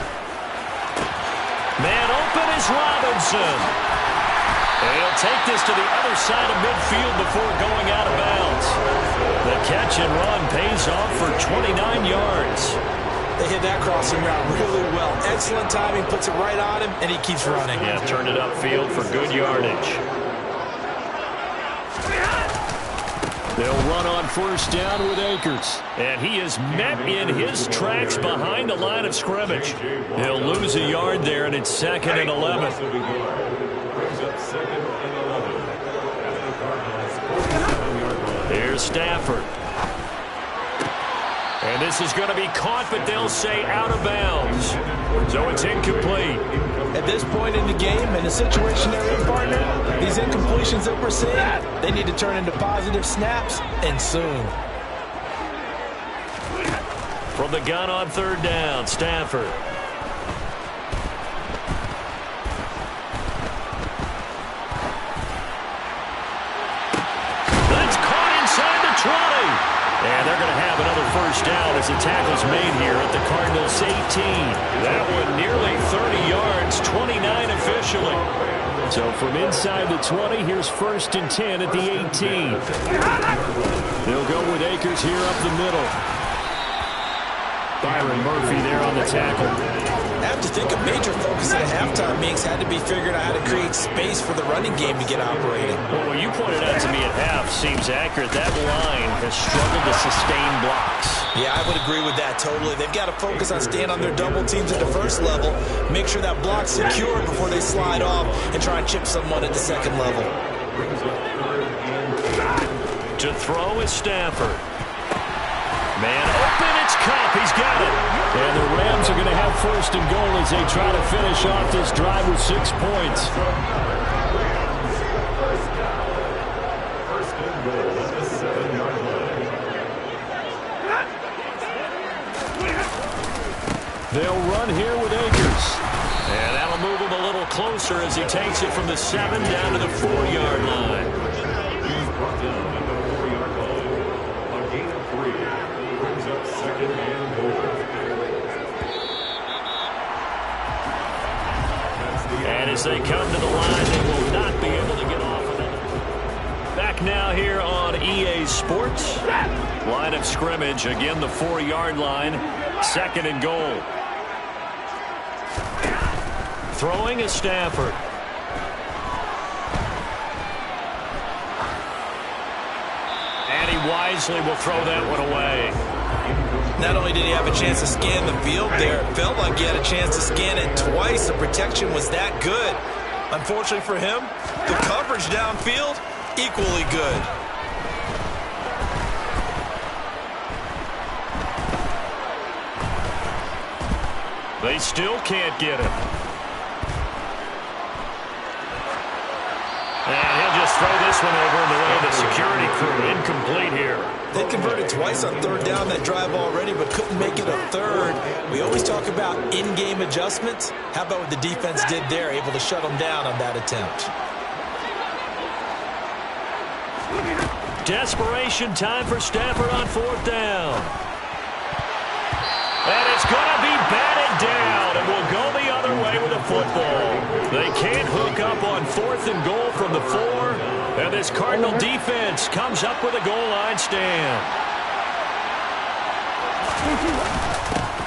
Man open is Robinson. And he'll take this to the other side of midfield before going out of bounds. The catch and run pays off for 29 yards. They hit that crossing route really well. Excellent timing, puts it right on him, and he keeps running. Yeah, turned it upfield for good yardage. They'll run on 1st down with Akers. And he is met in his tracks behind the line of scrimmage. He'll lose a yard there, and it's 2nd and 11. Here's Stafford. And this is going to be caught, but they'll say out of bounds. So it's incomplete. At this point in the game, in the situation they're in, partner, these incompletions that we're seeing, they need to turn into positive snaps, and soon. From the gun on 3rd down, Stafford. That's caught inside the 20. And they're going to have another 1st down as the tackle's made here at the Cardinals' 18. That one nearly 30 yards, 29 officially. So from inside the 20, here's 1st and 10 at the 18. They'll go with Akers here up the middle. Byron Murphy there on the tackle. I have to think a major focus at halftime means had to be figuring out how to create space for the running game to get operating. Well, what you pointed out to me at half seems accurate. That line has struggled to sustain blocks. Yeah, I would agree with that totally. They've got to focus on staying on their double teams at the 1st level, make sure that block's secure before they slide off and try and chip someone at the 2nd level. To throw is Stafford. Man open, it's Cup. He's got it. And the Rams are going to have 1st and goal as they try to finish off this drive with 6 points. First and goal at the 7-yard line. They'll run here with Akers. And that'll move him a little closer as he takes it from the 7 down to the 4-yard line. He's brought down at the 4-yard line. A gain of 3. Brings up 2nd and goal. And as they come to the line, they will not be able to get off of it. Back now here on EA Sports. Line of scrimmage, again the 4-yard line. 2nd and goal. Throwing is Stafford. And he wisely will throw that one away. Not only did he have a chance to scan the field there, it felt like he had a chance to scan it twice. The protection was that good. Unfortunately for him, the coverage downfield, equally good. They still can't get him. And he'll just throw this one over in the way of the security crew. Incomplete here. They converted twice on 3rd down that drive already, but couldn't make it a 3rd. We always talk about in-game adjustments. How about what the defense did there, able to shut them down on that attempt? Desperation time for Stafford on 4th down. And it's going to be batted down, and will go the other way with the football. They can't hook up on 4th and goal from the 4, and this Cardinal defense comes up with a goal line stand.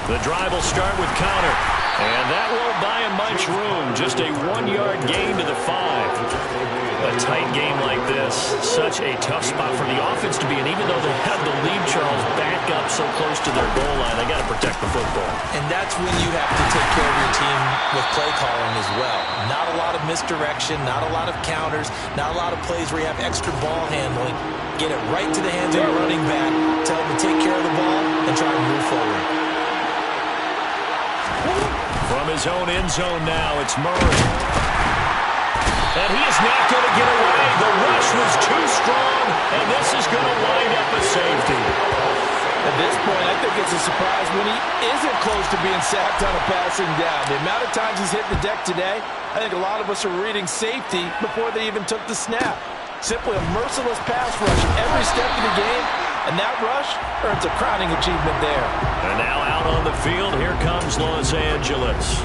The drive will start with counter, and that won't buy him much room. Just a 1-yard gain to the 5. A tight game like this, such a tough spot for the offense to be in. Even though they have the lead, Charles, back up so close to their goal line, they got to protect the football. And that's when you have to take care of your team with play calling as well. Not a lot of misdirection, not a lot of counters, not a lot of plays where you have extra ball handling. Get it right to the hands of your running back, tell him to take care of the ball, and try to move forward. From his own end zone now, it's Murray. And he is not going to get away. The rush was too strong, and this is going to wind up a safety. At this point, I think it's a surprise when he isn't close to being sacked on a passing down. The amount of times he's hit the deck today, I think a lot of us are reading safety before they even took the snap. Simply a merciless pass rush every step of the game, and that rush earns a crowning achievement there. And now out on the field, here comes Los Angeles.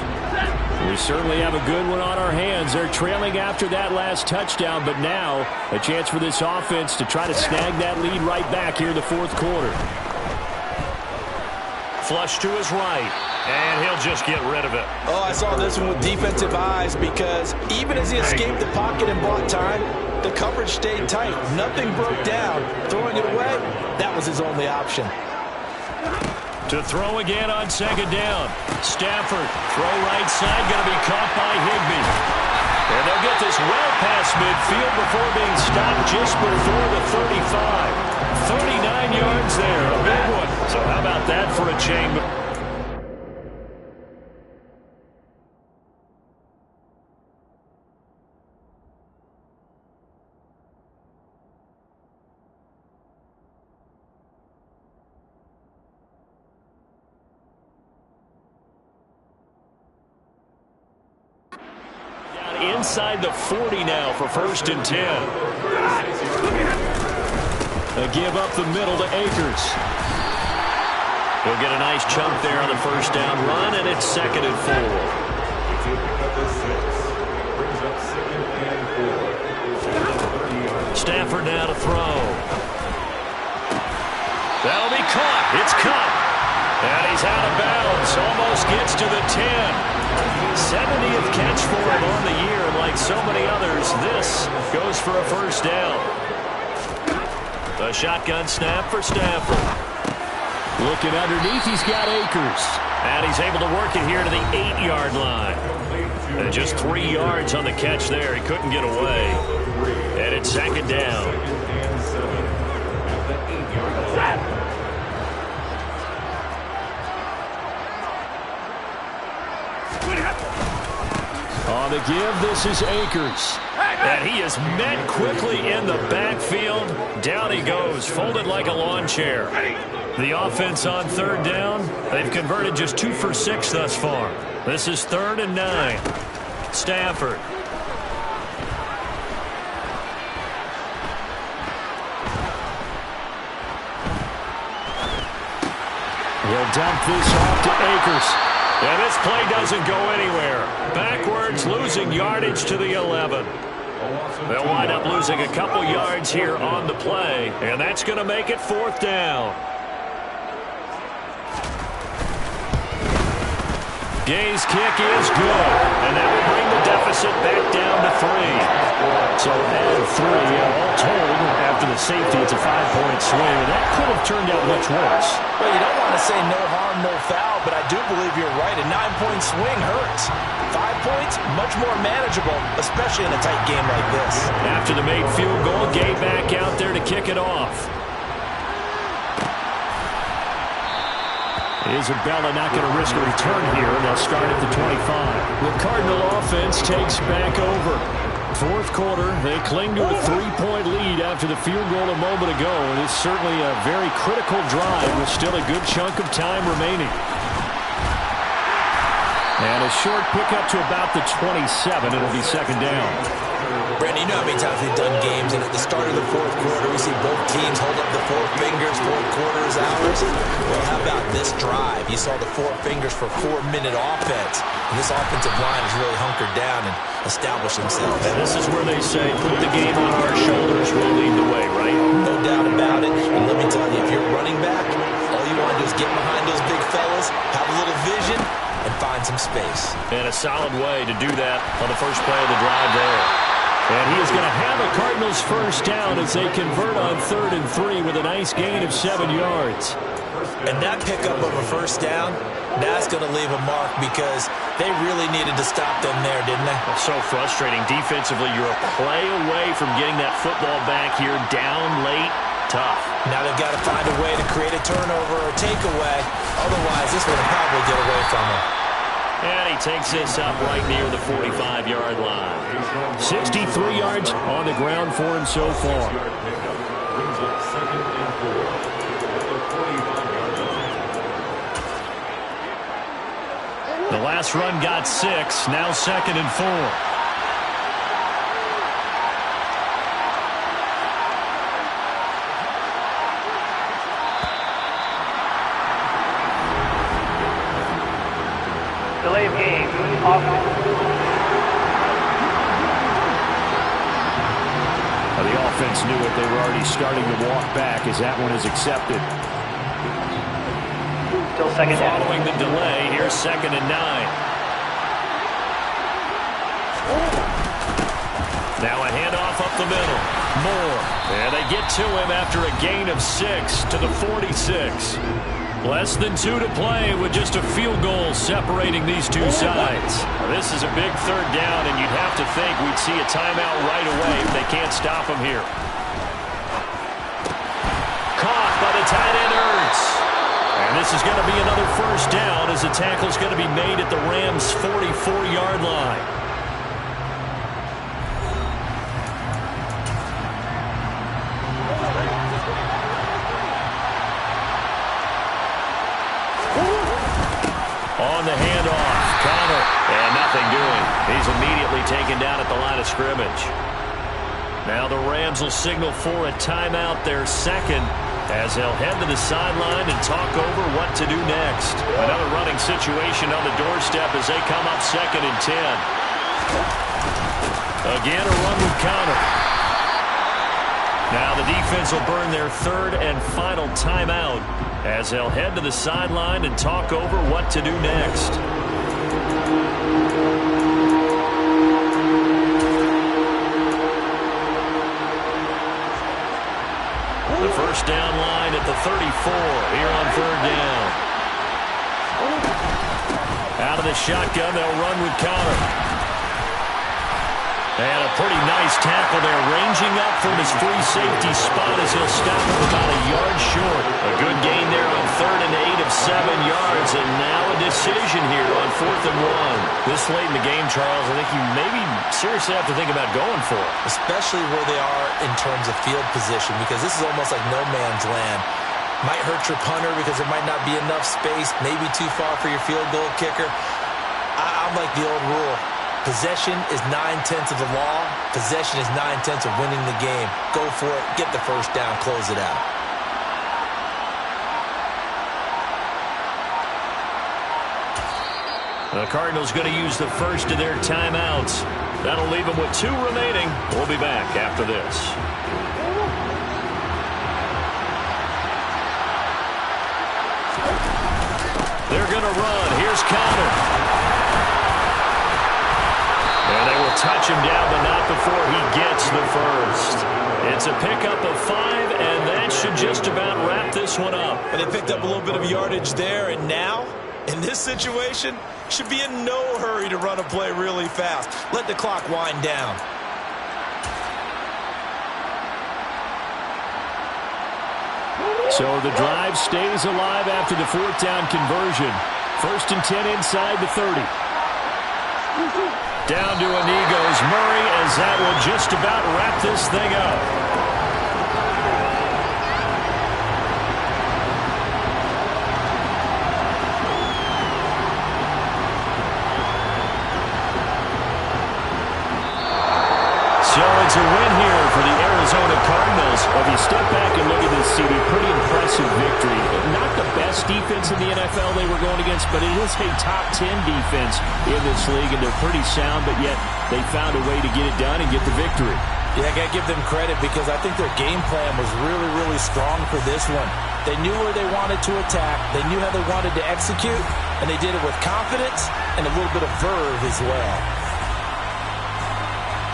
We certainly have a good one on our hands. They're trailing after that last touchdown, but now a chance for this offense to try to snag that lead right back here in the fourth quarter. Flush to his right, and he'll just get rid of it. Oh, I saw this one with defensive eyes because even as he escaped the pocket and bought time, the coverage stayed tight. Nothing broke down. Throwing it away, that was his only option. To throw again on second down. Stafford, throw right side, going to be caught by Higbee. And they'll get this well past midfield before being stopped just before the 35. 39 yards there, a big one. So how about that for a chain? Inside the 40 now for 1st and 10. They give up the middle to Akers. He'll get a nice chunk there on the first down run, and it's 2nd and 4. Stafford now to throw. That'll be caught. It's caught. And he's out of bounds. Almost gets to the 10. 70th catch for him on the year, and like so many others, this goes for a first down. A shotgun snap for Stafford. Looking underneath, he's got Akers. And he's able to work it here to the 8-yard line. And just 3 yards on the catch there. He couldn't get away. And it's 2nd down. On the give, this is Akers. And he is met quickly in the backfield. Down he goes, folded like a lawn chair. The offense on 3rd down, they've converted just 2 for 6 thus far. This is 3rd and 9. Stafford. He'll dump this off to Akers. And this play doesn't go anywhere. Backwards, losing yardage to the 11. They'll wind up losing a couple yards here on the play, and that's going to make it 4th down. Gay's kick is good, and that will bring the deficit back down to 3. So add 3, all told, after the safety, it's a 5-point swing. That could have turned out much worse. Well, you don't want to say no harm, no foul, but I do believe you're right. A 9-point swing hurts. 5 points, much more manageable, especially in a tight game like this. After the made field goal, Gay back out there to kick it off. Isabella not going to risk a return here. They'll start at the 25. The Cardinal offense takes back over. 4th quarter, they cling to a 3-point lead after the field goal a moment ago. And it's certainly a very critical drive with still a good chunk of time remaining. And a short pickup to about the 27. It'll be 2nd down. Brandon, you know how many times we've done games, and at the start of the 4th quarter, we see both teams hold up the 4 fingers, 4th quarter is ours. Well, how about this drive? You saw the 4 fingers for 4-minute offense, and this offensive line has really hunkered down and established themselves. And this is where they say, put the game on our shoulders, we'll lead the way, right? No doubt about it, and let me tell you, if you're running back, all you want to do is get behind those big fellas, have a little vision, and find some space. And a solid way to do that on the first play of the drive there. And he is going to have a Cardinals first down as they convert on 3rd and 3 with a nice gain of 7 yards. And that pickup of a first down, that's going to leave a mark because they really needed to stop them there, didn't they? So frustrating. Defensively, you're a play away from getting that football back here down late. Tough. Now they've got to find a way to create a turnover or takeaway. Otherwise, this one will probably get away from them. And he takes this up right near the 45-yard line. 63 yards on the ground for him so far. The last run got 6. Now 2nd and 4. offense knew it. They were already starting to walk back as that one is accepted. Still second down. Following the delay, here's 2nd and 9. Now a handoff up the middle. Moore. And they get to him after a gain of 6 to the 46. Less than 2 to play with just a field goal separating these two sides. This is a big 3rd down, and you'd have to think we'd see a timeout right away if they can't stop him here. Caught by the tight end, Ertz. And this is going to be another 1st down as the tackle is going to be made at the Rams' 44-yard line. On the handoff, Connor, and nothing doing. He's immediately taken down at the line of scrimmage. Now the Rams will signal for a timeout, their 2nd, as they'll head to the sideline and talk over what to do next. Another running situation on the doorstep as they come up 2nd and 10. Again, a run with Connor. Now the defense will burn their 3rd and final timeout as they'll head to the sideline and talk over what to do next. The 1st down line at the 34 here on 3rd down. Out of the shotgun, they'll run with Connor. And a pretty nice tackle there, ranging up from his free safety spot as he'll stop him about a yard short. A good gain there on 3rd and 8 of 7 yards, and now a decision here on 4th and 1. This late in the game, Charles, I think you maybe seriously have to think about going for it. Especially where they are in terms of field position, because this is almost like no man's land. Might hurt your punter because there might not be enough space, maybe too far for your field goal kicker. I'm like the old rule. Possession is 9/10 of the law. Possession is 9/10 of winning the game. Go for it. Get the 1st down. Close it out. The Cardinals going to use the 1st of their timeouts. That'll leave them with 2 remaining. We'll be back after this. They're going to run. Here's Connor. And they will touch him down, but not before he gets the 1st. It's a pickup of 5, and that should just about wrap this one up. And they picked up a little bit of yardage there, and now, in this situation, should be in no hurry to run a play really fast. Let the clock wind down. So the drive stays alive after the 4th down conversion. 1st and 10 inside the 30. Down to a knee goes Murray as that will just about wrap this thing up. So it's a win here for the Arizona Cardinals. If you step back and look at this, CD, pretty impressive victory. Not the best defense in the NFL they were going against, but it is a top 10 defense in this league, and they're pretty sound, but yet they found a way to get it done and get the victory. Yeah, I got to give them credit because I think their game plan was really, really strong for this one. They knew where they wanted to attack. They knew how they wanted to execute, and they did it with confidence and a little bit of verve as well.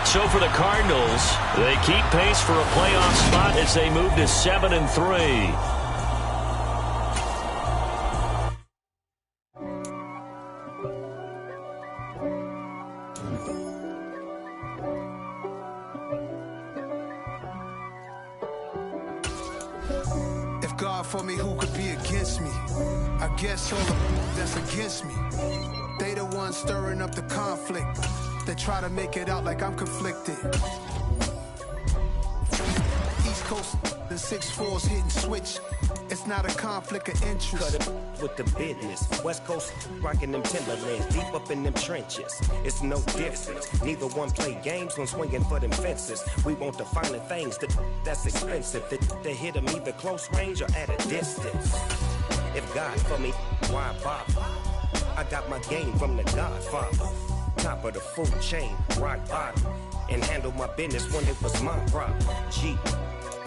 So for the Cardinals, they keep pace for a playoff spot as they move to 7-3. If God for me, who could be against me? I guess all the that's against me. They the ones stirring up the conflict. They try to make it out like I'm conflicted. East Coast, the 6'4's hitting switch. It's not a conflict of interest. Cut it with the business. West Coast rocking them Timberlands, deep up in them trenches. It's no difference. Neither one play games when swinging for them fences. We want the finer things that's expensive. That hit them either close range or at a distance. If God for me, why bother? I got my game from the Godfather. Top of the food chain, rock bottom. and handle my business when it was my problem. G,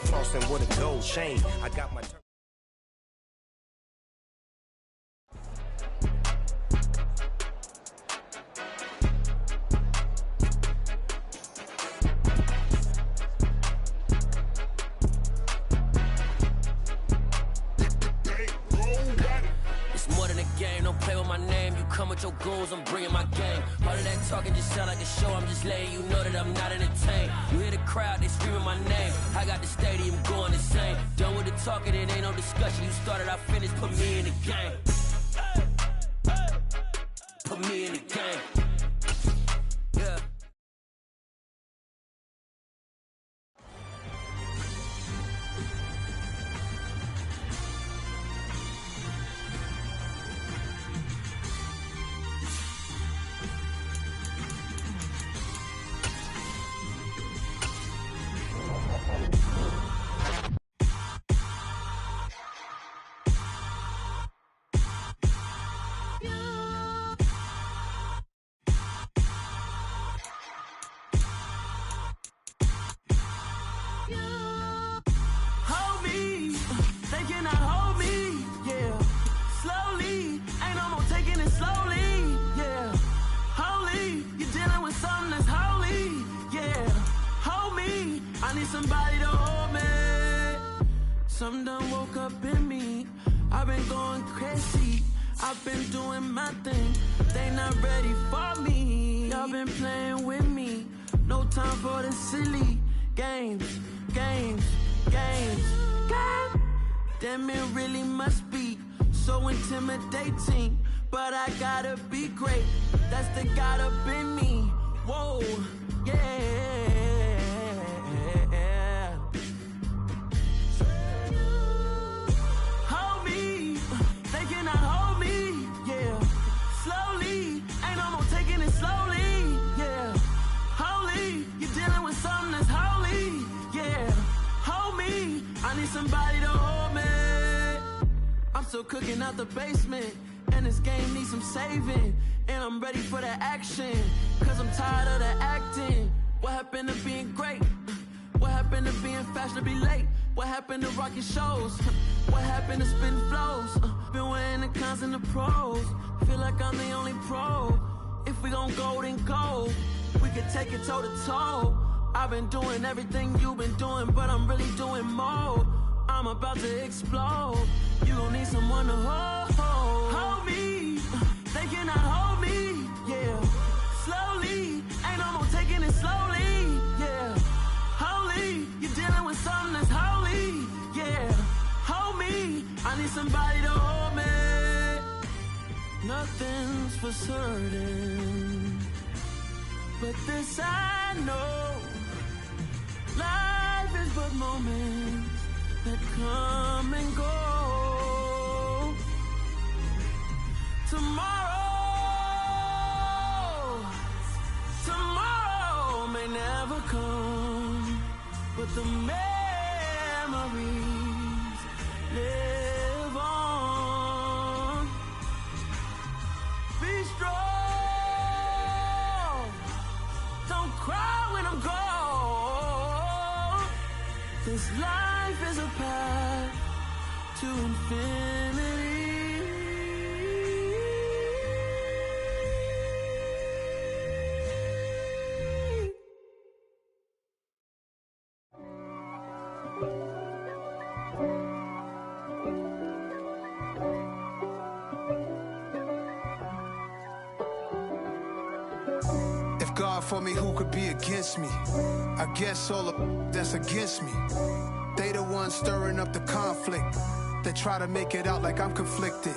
flossing with a gold chain. I got my come with your goons, I'm bringing my game. All of that talking just sound like a show, I'm just letting you know that I'm not entertained. You hear the crowd, they screaming my name. I got the stadium going insane. Done with the talking, it ain't no discussion. You started, I finished, put me in the game. Put me in the game. Yeah. Somebody to hold me. Some done woke up in me. I've been going crazy. I've been doing my thing. They not ready for me. Y'all been playing with me. No time for the silly games. God damn, it really must be so intimidating. But I gotta be great. That's the God up in me. Whoa, yeah. Somebody to hold me. I'm still cooking out the basement, and this game needs some saving. And I'm ready for the action, cause I'm tired of the acting. What happened to being great? What happened to being fashionably late? What happened to rocking shows? What happened to spin flows? Been wearing the cons and the pros. Feel like I'm the only pro. If we gon' go, then go. We could take it toe to toe. I've been doing everything you've been doing, but I'm really doing more. I'm about to explode. You gon' need someone to hold me. They cannot hold me, yeah. Slowly, ain't no more taking it slowly, yeah. Holy, you're dealing with something that's holy, yeah. Hold me, I need somebody to hold me. Nothing's for certain, but this I know. Life is but moments that come and go. Tomorrow may never come, but the memories live on. Be strong, don't cry when I'm gone. This life is a path to infinity. If God for me, who could be against me? I guess all the that's against me. They the ones stirring up the conflict. They try to make it out like I'm conflicted.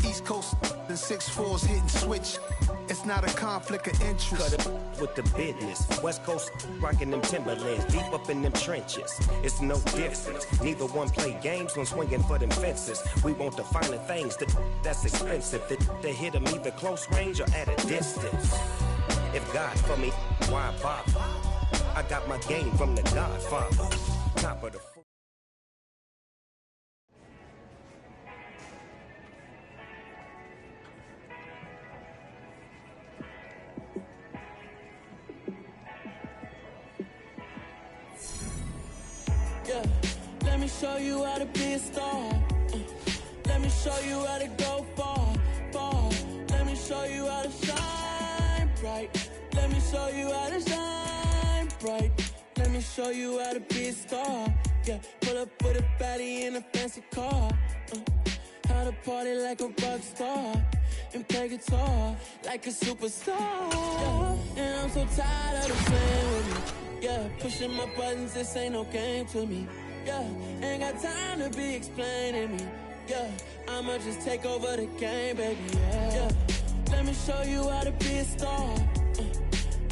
East Coast and 6'4's hitting switch. It's not a conflict of interest. Cut it with the business. West Coast rocking them Timberlands, deep up in them trenches. It's no difference. Neither one play games when swinging for them fences. We want the finer things that's expensive. They hit them either close range or at a distance. If God for me, why bother? I got my game from the Godfather. Top of the Yeah, let me show you how to be a star. Let me show you how to go far, far. Let me show you how to shine bright. Let me show you how to shine bright. Let me show you how to be a star. Yeah, pull up with a baddie in a fancy car. How to party like a rock star and play guitar like a superstar. Yeah, and I'm so tired of them playing with me. Yeah, pushing my buttons, this ain't no game to me. Yeah, ain't got time to be explaining me. Yeah, I'ma just take over the game, baby. Yeah, let me show you how to be a star.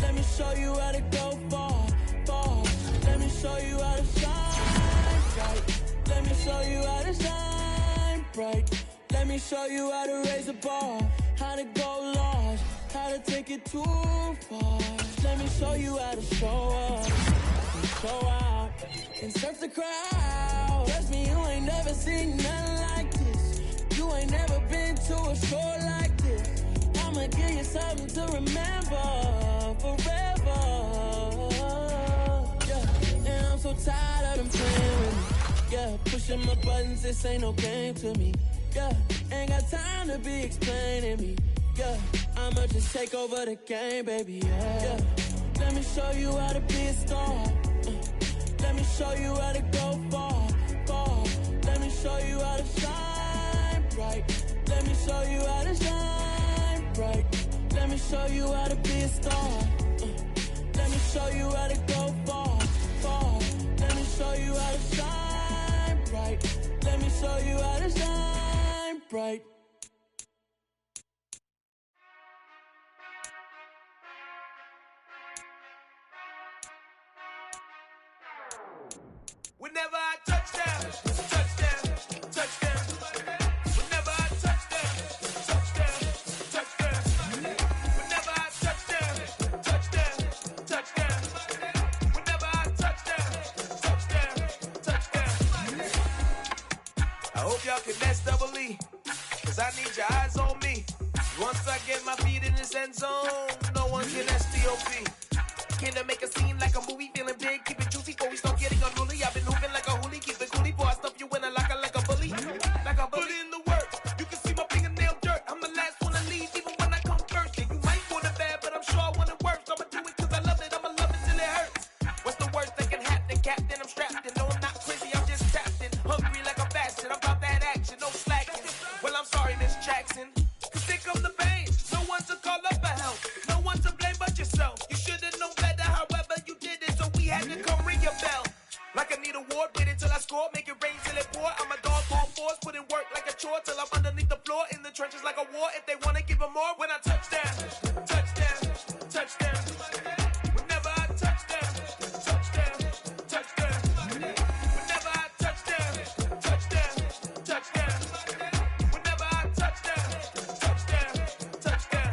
Let me show you how to go far, far. Let me show you how to shine bright. Let me show you how to shine bright. Let me show you how to raise a bar, how to go large, how to take it too far. Let me show you how to show up, and show out, and surf the crowd. Trust me, you ain't never seen nothing like this. You ain't never been to a show like this. I'ma give you something to remember forever. Yeah, and I'm so tired of them playing with me. Yeah, pushing my buttons, this ain't no game to me. Yeah, ain't got time to be explaining me. Yeah, I'ma just take over the game, baby. Yeah, let me show you how to be a star. Let me show you how to go far, far. Let me show you how to shine bright. Let me show you how to shine bright. Let me show you how to be a star. Let me show you how to go far, far. Let me show you how to shine bright. Let me show you how to shine bright. Whenever I touchdown, touchdown, touchdown. Whenever I touchdown, touchdown, touchdown. Whenever I touchdown, touchdown, touchdown. Whenever I touchdown, touchdown, touchdown. I hope y'all can dance double E, cause I need your eyes on me. Once I get my feet in this end zone, no one can STOP. Can I make a scene like a movie, feeling big, keep it juicy before we start getting unruly. I've been hooping like a hoolie, keep it coolie before I stuff you in a locker like a bully. Like a bully. Put in the work, you can see my fingernail dirt. I'm the last one to leave, even when I come first. Yeah, you might want it bad, but I'm sure I want it worse. I'ma do it cause I love it, I'ma love it till it hurts. What's the worst that can happen, Captain? I'm strapped in, no I'm not crazy, I'm just trapped in. Hungry like a bastard, I'm about that action, no slacking. Well, I'm sorry, Miss Jackson, cause here come the pain. No one to call up for help, no one to blame but yourself. You should've known better, however you did it, so we had to come ring your bell. Like I need a award, wait until I score, make it rain till it pour. I'm a dog on force, put in work like a chore till I'm underneath the floor, in the trenches like a war. If they wanna give them more, when I touchdown, touchdown, touchdown. Whenever I touchdown, touchdown, touchdown. Whenever I touchdown, touchdown, touchdown. Whenever I touchdown, touchdown, touchdown.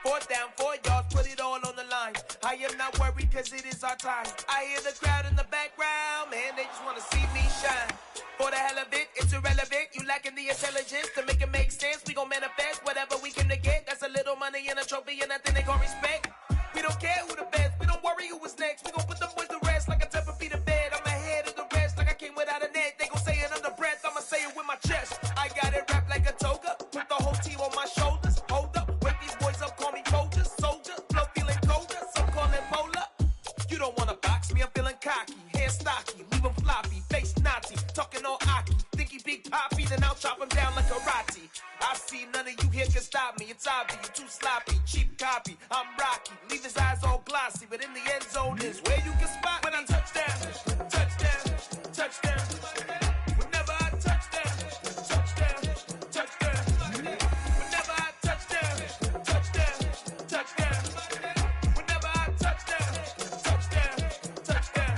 4th down, 4 yards, put it all on the line. I am not worried cause it is our time. I hear the crowd in the background, man, they just wanna see me shine. For the hell of it, it's irrelevant. You lacking the intelligence to make it make sense. We gon' manifest whatever we came to get. That's a little money and a trophy and nothing they gon' respect. We don't care who the best, we don't worry who was next. We gon' put the boys to rest like a Tempur-Pedic to bed. I'm ahead of the rest like I came without a net. They gon' say it under breath, I'ma say it with my chest. I got it wrapped like a toga, put the whole team on my shoulders. Hold up, wake these boys up, call me soldier, soldier. Flow feeling colder, some call it polar. You don't wanna box me, I'm feeling cocky. Hair stocky, leave him floppy, face Nazi. Talking all Aki, think he big poppy, then I'll chop him down like karate. I see none of you here can stop me. It's obvious, you too sloppy, cheap copy. I'm Rocky, leave his eyes all glossy, but in the end zone is where you can spot when I touchdown, touchdown, touchdown. Whenever I touchdown, touchdown, touchdown. Whenever I touchdown, touchdown, touchdown. Whenever I touchdown, touchdown, touchdown.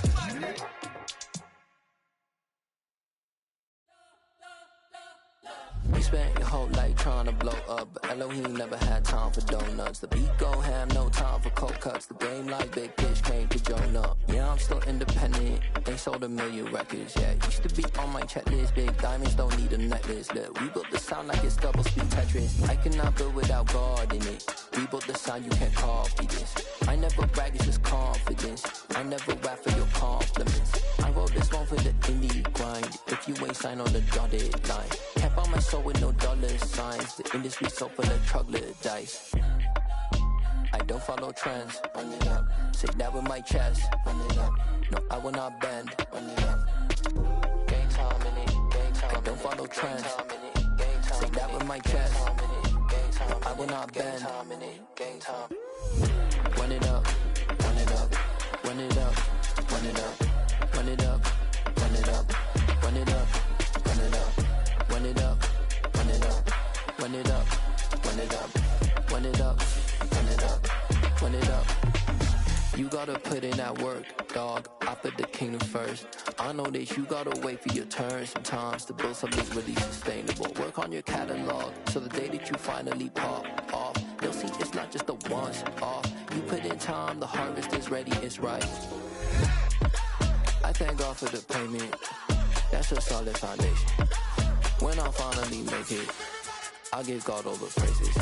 You spent your whole life trying to blow up, but Elohim never had time for donuts. The beat go ham, no time for cold cuts. The game like Big Fish came to join up. Yeah, I'm still independent, ain't sold 1 million records yet. Used to be on my checklist, big diamonds don't need a necklace. Look, we built the sound like it's double speed Tetris. I cannot build without God in it. We built the sound, you can't copy this. I never brag, it's just confidence. I never rap for your compliments. for the indie grind. If you ain't signed on the dotted line, can't buy my soul with no dollar signs. The industry so full of troglodytes. I don't follow trends. Run it up. Say that with my chest. Run it up. No, I will not bend. Run it up. Game time in it. Game time. I don't follow trends. Say that with my chest. No, I will not bend. Game time. Run it up. Run it up. Run it up. Run it up. Run it up. Run it up. Run it up. Run it up. Run it up. Run it up. Run it up. Run it up. Run it up. Run it up. Run it up. You gotta put in that work, dog. I put the kingdom first. I know that you gotta wait for your turn sometimes to build something really sustainable. Work on your catalog so the day that you finally pop off, they'll see it's not just a once off. You put in time, the harvest is ready, it's right. I thank God for the payment. That's a solid foundation. When I finally make it, I'll give God all the praises.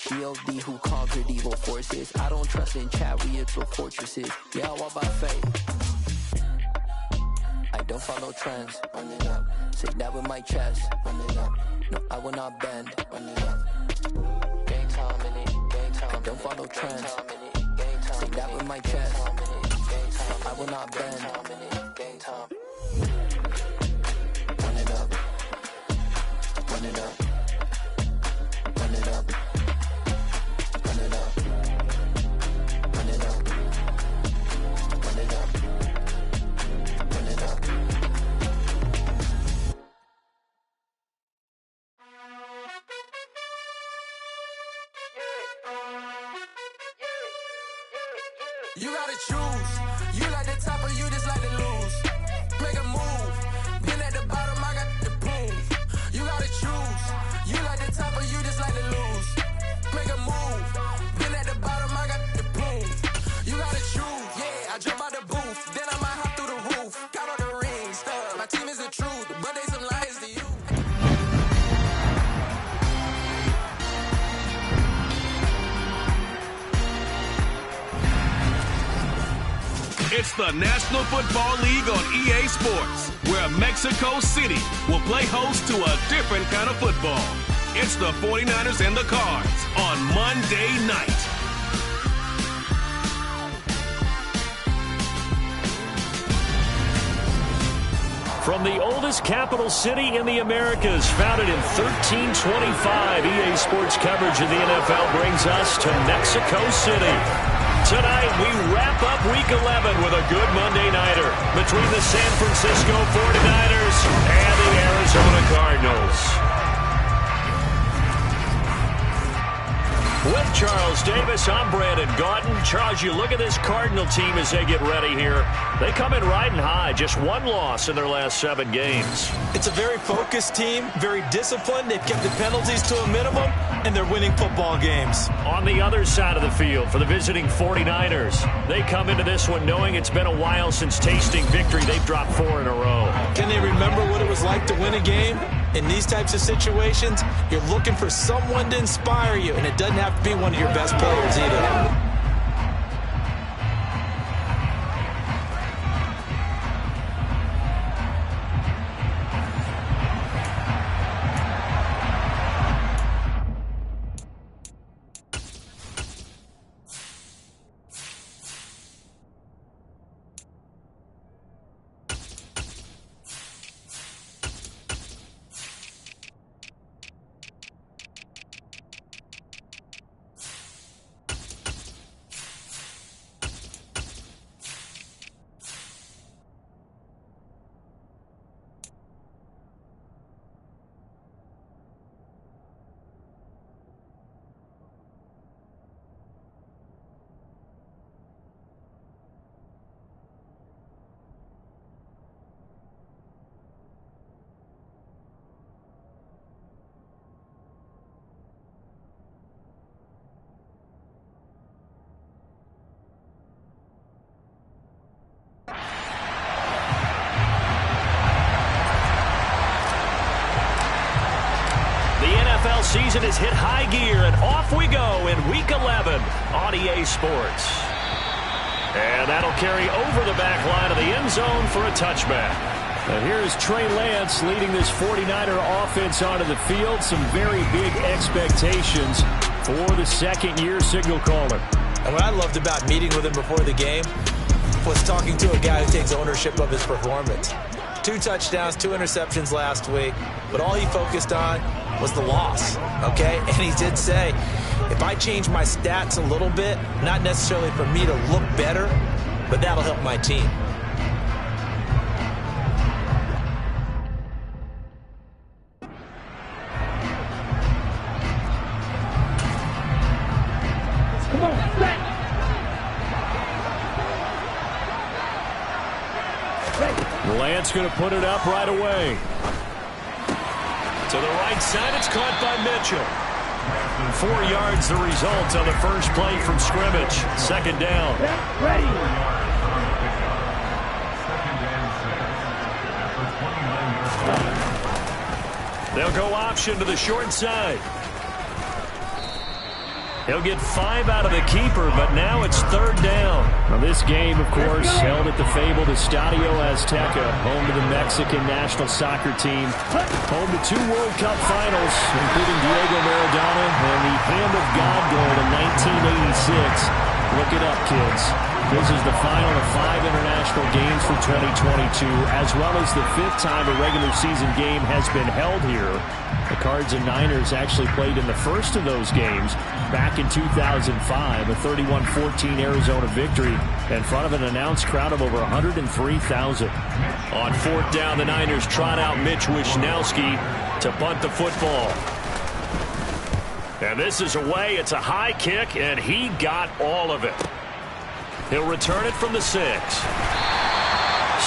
G.O.D. who conquered evil forces. I don't trust in chariots or fortresses. Yeah, I walk by faith. I don't follow trends. Run it up. Say that with my chest. Run it up. No, I will not bend. Run it up. Game time in it. Game time. I don't follow trends. Say that with my chest. No, I will not bend. Game time. Run it up. Run it up. Run it up. You gotta choose. You like the top or you just like to lose. Make a move. Been at the bottom, I got the proof. You gotta choose. You like the top or you just like to lose. Make a move. Been at the bottom, I got the proof. You gotta choose. Yeah, I jump out the booth. Then I might hop through the roof. Got all the rings, stuff. My team is the truth, but they some liars to you. It's the National Football League on EA Sports, where Mexico City will play host to a different kind of football. It's the 49ers and the Cards on Monday night. From the oldest capital city in the Americas, founded in 1325, EA Sports coverage of the NFL brings us to Mexico City. Tonight, we wrap up Week 11 with a good Monday nighter between the San Francisco 49ers and the Arizona Cardinals. With Charles Davis, I'm Brandon Gaudin. Charles, you look at this Cardinal team as they get ready here. They come in riding high, just one loss in their last 7 games. It's a very focused team, very disciplined. They've kept the penalties to a minimum, and they're winning football games. On the other side of the field for the visiting 49ers, they come into this one knowing it's been a while since tasting victory. They've dropped 4 in a row. Can they remember what it was like to win a game? In these types of situations, you're looking for someone to inspire you, and it doesn't have to be one of your best players either. NFL season has hit high gear, and off we go in Week 11 on EA Sports. And that'll carry over the back line of the end zone for a touchback. Now here's Trey Lance leading this 49er offense onto the field. Some very big expectations for the second-year signal caller. And what I loved about meeting with him before the game was talking to a guy who takes ownership of his performance. 2 touchdowns, 2 interceptions last week, but all he focused on was the loss, okay? And he did say, if I change my stats a little bit, not necessarily for me to look better, but that'll help my team. Lance going to put it up right away. To the right side, it's caught by Mitchell. 4 yards the result on the first play from scrimmage. Second down. Ready. They'll go option to the short side. He'll get 5 out of the keeper, but now it's third down. Now this game, of course, held at the fabled Estadio Azteca, home to the Mexican national soccer team, home to 2 World Cup finals, including Diego Maradona and the Hand of God goal in 1986. Look it up, kids. This is the final of 5 international games for 2022, as well as the 5th time a regular season game has been held here. The Cards and Niners actually played in the first of those games back in 2005, a 31-14 Arizona victory in front of an announced crowd of over 103,000. On 4th down, the Niners trot out Mitch Wishnowski to punt the football. And this is away. It's a high kick, and he got all of it. He'll return it from the 6.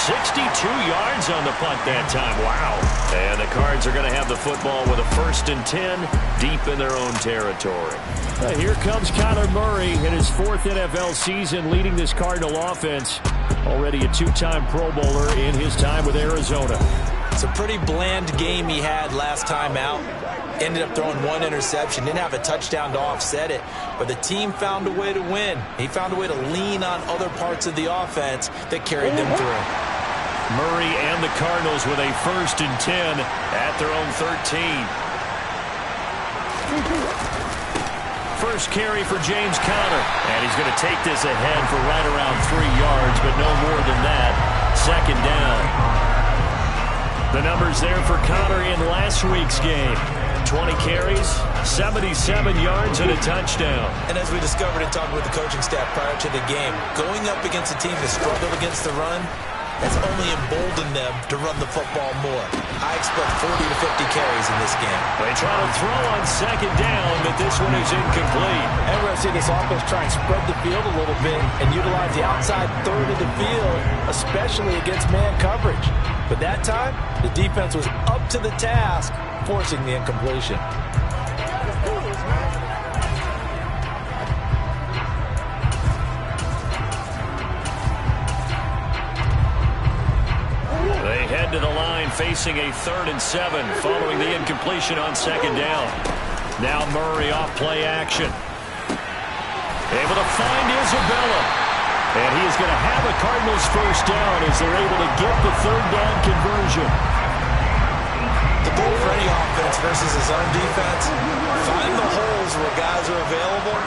62 yards on the punt that time. Wow. And the Cards are going to have the football with a 1st and 10 deep in their own territory. Here comes Kyler Murray in his 4th NFL season leading this Cardinal offense. Already a 2-time Pro Bowler in his time with Arizona. It's a pretty bland game he had last time out. Ended up throwing 1 interception. Didn't have a touchdown to offset it. But the team found a way to win. He found a way to lean on other parts of the offense that carried them through. Murray and the Cardinals with a 1st and 10 at their own 13. First carry for James Conner. And he's going to take this ahead for right around 3 yards, but no more than that. Second down. The numbers there for Conner in last week's game. 20 carries, 77 yards, and a touchdown. And as we discovered in talking with the coaching staff prior to the game, going up against a team that struggled against the run has only emboldened them to run the football more. I expect 40 to 50 carries in this game. They try to throw on second down, but this one is incomplete. And we're going to see this offense try and spread the field a little bit and utilize the outside third of the field, especially against man coverage. But that time, the defense was up to the task, forcing the incompletion. They head to the line facing a 3rd and 7 following the incompletion on second down. Now Murray off play action. Able to find Isabella. And he is going to have a Cardinals first down as they're able to get the 3rd down conversion. The goal for any offense versus his own defense, find the holes where guys are available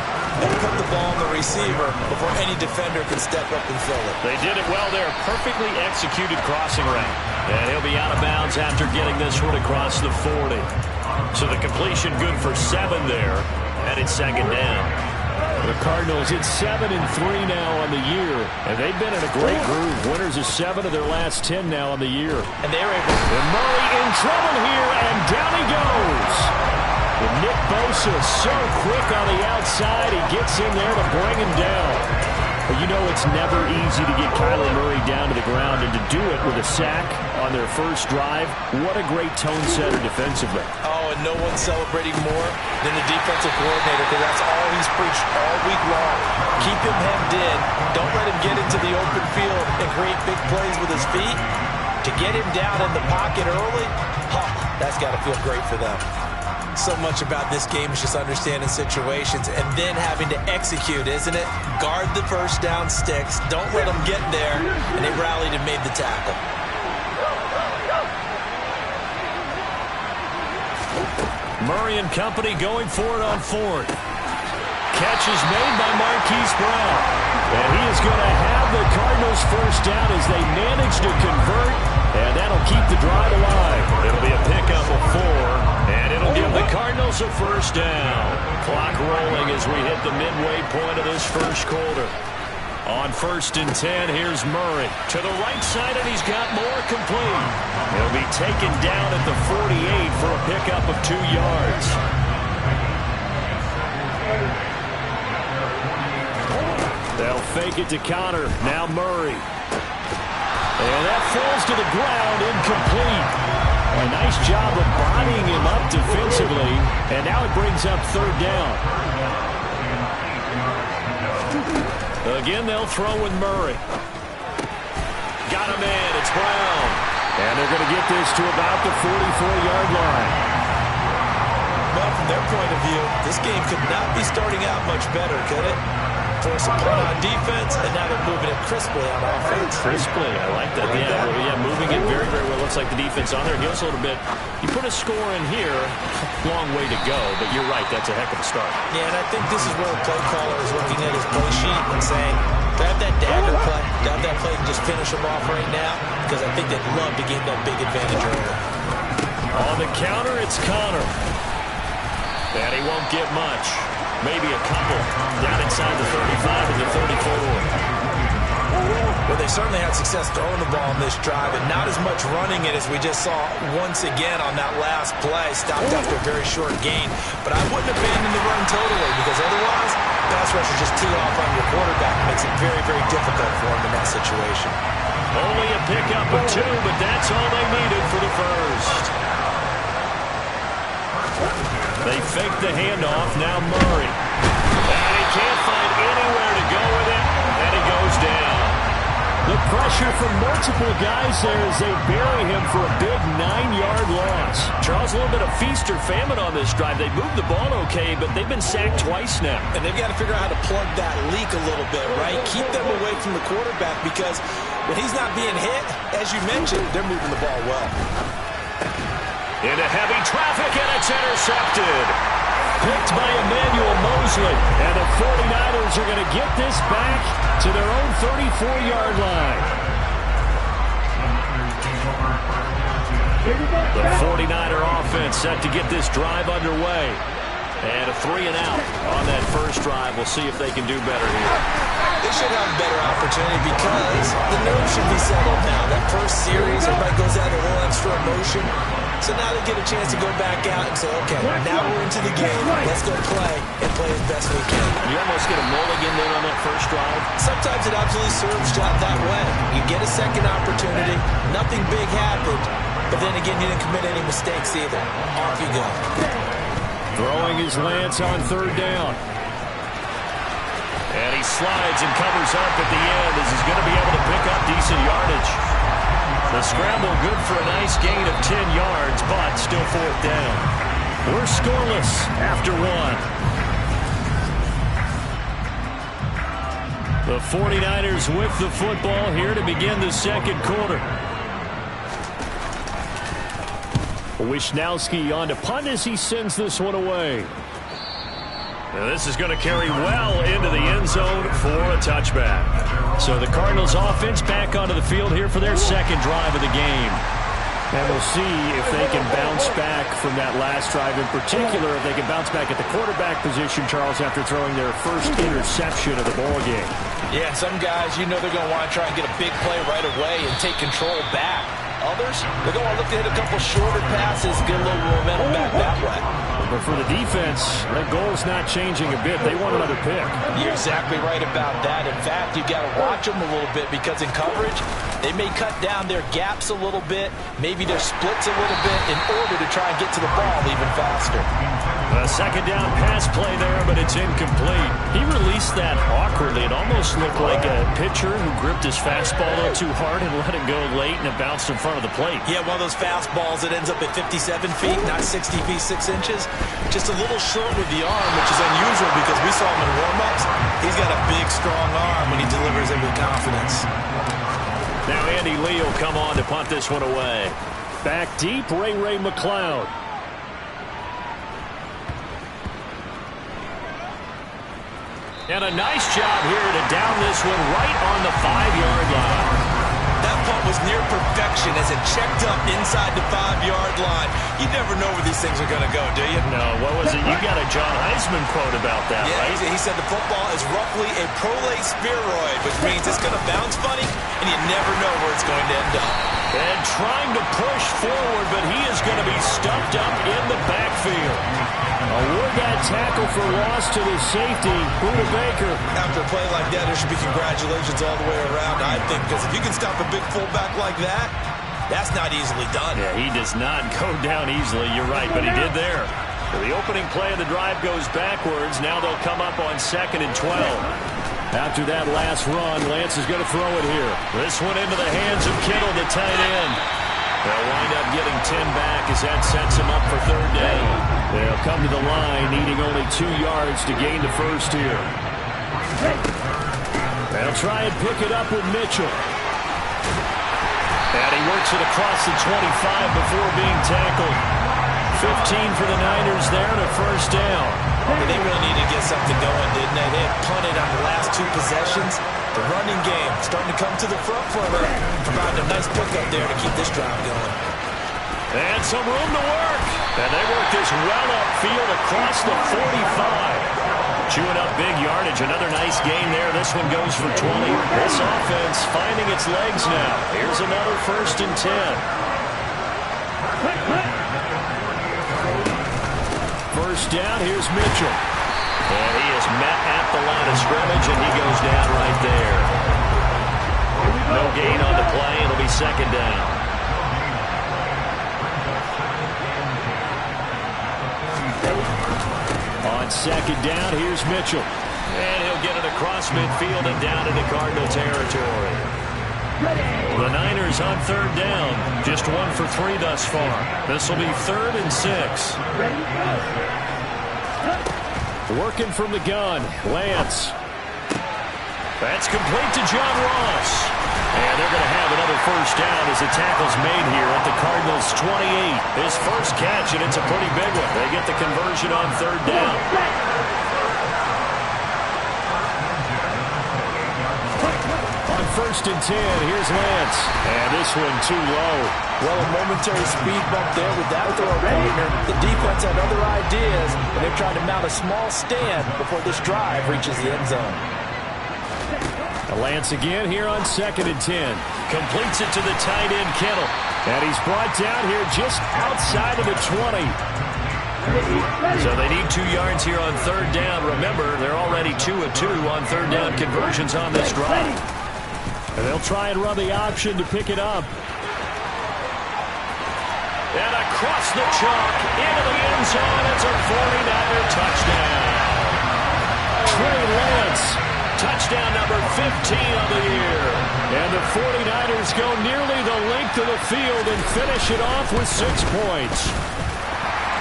and put the ball on the receiver before any defender can step up and fill it. They did it well there. Perfectly executed crossing route. And he'll be out of bounds after getting this one across the 40. So the completion good for 7 there. And it's second down. The Cardinals, it's 7-3 now on the year, and they've been in a great groove. Winners of 7 of their last 10 now on the year. And they're able. And Murray in trouble here, and down he goes. And Nick Bosa so quick on the outside, he gets in there to bring him down. But you know it's never easy to get Kyler Murray down to the ground, and to do it with a sack on their first drive, what a great tone setter defensively. Oh, and no one's celebrating more than the defensive coordinator, because that's all he's preached all week long. Keep him hemmed in. Don't let him get into the open field and create big plays with his feet. To get him down in the pocket early, that's got to feel great for them. So much about this game is just understanding situations and then having to execute, isn't it? Guard the first down sticks. Don't let them get there. And they rallied and made the tackle. Murray and company going for it on fourth. Catch is made by Marquise Brown. And he is going to have the Cardinals first down as they manage to convert. And that'll keep the drive alive. It'll be a pickup of 4. And it'll give the Cardinals a first down. Clock rolling as we hit the midway point of this first quarter. On 1st and 10, here's Murray. To the right side, and he's got more complete. He'll be taken down at the 48 for a pickup of 2 yards. They'll fake it to Connor. Now Murray. And that falls to the ground, incomplete. A nice job of bodying him up defensively. And now it brings up 3rd down. Again, they'll throw with Murray. Got him in. It's Brown. And they're going to get this to about the 44-yard line. Well, from their point of view, this game could not be starting out much better, could it? Force a punt on defense, and now they're moving it crisply on offense. Crisply, I like that. Yeah, moving it very, very well. Looks like the defense on there goes a little bit. You put a score in here, long way to go, but you're right, that's a heck of a start. Yeah, and I think this is where the play caller is looking at his play sheet and saying, grab that dagger play, grab that play and just finish them off right now, because I think they'd love to gain that big advantage early. On the counter, it's Connor. And he won't get much. Maybe a couple down inside the 35 and the 34. Well, they certainly had success throwing the ball on this drive, and not as much running it as we just saw once again on that last play. Stopped after a very short gain. But I wouldn't abandon the run totally, because otherwise, pass rushers just tee off on your quarterback. It makes it very, very difficult for him in that situation. Only a pickup of 2, but that's all they needed for the first. They fake the handoff. Now Murray. And he can't find anywhere to go with it. And he goes down. The pressure from multiple guys there as they bury him for a big 9-yard loss. Charles, a little bit of feast or famine on this drive. They moved the ball okay, but they've been sacked twice now. And they've got to figure out how to plug that leak a little bit, right? Keep them away from the quarterback, because when he's not being hit, as you mentioned, they're moving the ball well. Into heavy traffic, and it's intercepted. Picked by Emmanuel Mosley. And the 49ers are going to get this back to their own 34-yard line. The 49er offense set to get this drive underway. And a 3-and-out on that first drive. We'll see if they can do better here. They should have a better opportunity because the nerves should be settled now. That first series, everybody goes out a little extra emotion. So now they get a chance to go back out and say, okay, now we're into the game. Let's go play and play as best we can. You almost get a mulligan there on that first drive. Sometimes it absolutely serves out that way. You get a second opportunity. Nothing big happened. But then again, you didn't commit any mistakes either. Off you go. Throwing his Lance on 3rd down. And he slides and covers up at the end as he's going to be able to pick up decent yardage. The scramble good for a nice gain of 10 yards, but still 4th down. We're scoreless after 1. The 49ers with the football here to begin the second quarter. Wisnowski on to punt as he sends this one away. And this is going to carry well into the end zone for a touchback. So the Cardinals offense back onto the field here for their second drive of the game. And we'll see if they can bounce back from that last drive. In particular, if they can bounce back at the quarterback position, Charles, after throwing their first interception of the ball game. Yeah, some guys, you know they're going to want to try and get a big play right away and take control back. Others, they're going to look to hit a couple shorter passes, get a little momentum back that way. But for the defense, that goal's not changing a bit. They want another pick. You're exactly right about that. In fact, you've got to watch them a little bit because in coverage, they may cut down their gaps a little bit, maybe their splits a little bit in order to try and get to the ball even faster. A second down pass play there, but it's incomplete. He released that awkwardly. It almost looked like a pitcher who gripped his fastball a little too hard and let it go late, and it bounced in front front of the plate. Yeah, one of those fastballs that ends up at 57 feet, not 60 feet, 6 inches. Just a little short with the arm, which is unusual because we saw him in warm-ups. He's got a big, strong arm when he delivers it with confidence. Now Andy Lee will come on to punt this one away. Back deep, Ray McLeod. And a nice job here to down this one right on the 5-yard line. That punt was near perfection as it checked up inside the 5-yard line. You never know where these things are going to go, do you? No, what was it? You got a John Heisman quote about that, yeah, right? He said the football is roughly a prolate spheroid, which means it's going to bounce funny, and you never know where it's going to end up. And trying to push forward, but he is going to be stuffed up in the backfield. Award that tackle for loss to the safety, Buda Baker. After a play like that, there should be congratulations all the way around, I think, because if you can stop a big fullback like that, that's not easily done. Yeah, he does not go down easily, you're right, but he did there. So the opening play of the drive goes backwards. Now they'll come up on 2nd and 12. After that last run, Lance is going to throw it here. This one into the hands of Kittle, the tight end. They'll wind up getting 10 back as that sets him up for 3rd down. They'll come to the line needing only 2 yards to gain the first here. They'll try and pick it up with Mitchell. And he works it across the 25 before being tackled. 15 for the Niners there and a 1st down. But they really needed to get something going, didn't they? They had punted on the last 2 possessions. The running game starting to come to the front for them, providing a nice pickup there to keep this drive going. And some room to work. And they work this well upfield across the 45. Chewing up big yardage. Another nice gain there. This one goes for 20. This offense finding its legs now. Here's another 1st and 10. First down, here's Mitchell. And he is met at the line of scrimmage, and he goes down right there. No gain on the play. It'll be 2nd down. On 2nd down, here's Mitchell. And he'll get it across midfield and down into Cardinal territory. The Niners on 3rd down. Just 1 for 3 thus far. This will be 3rd and 6. Working from the gun, Lance. That's complete to John Ross. And they're going to have another 1st down as the tackle's made here at the Cardinals' 28. His first catch, and it's a pretty big one. They get the conversion on 3rd down. On 1st and 10, here's Lance. And this one too low. Well, a momentary speed bump there with that throw partner. The defense had other ideas, and they're trying to mount a small stand before this drive reaches the end zone. Lance again here on 2nd and 10. Completes it to the tight end, Kittle. And he's brought down here just outside of the 20. So they need 2 yards here on 3rd down. Remember, they're already 2 of 2 on 3rd down conversions on this drive. And they'll try and run the option to pick it up. And across the chalk, into the end zone. It's a 49er touchdown. Trey Lance. Touchdown number 15 of the year. And the 49ers go nearly the length of the field and finish it off with 6 points.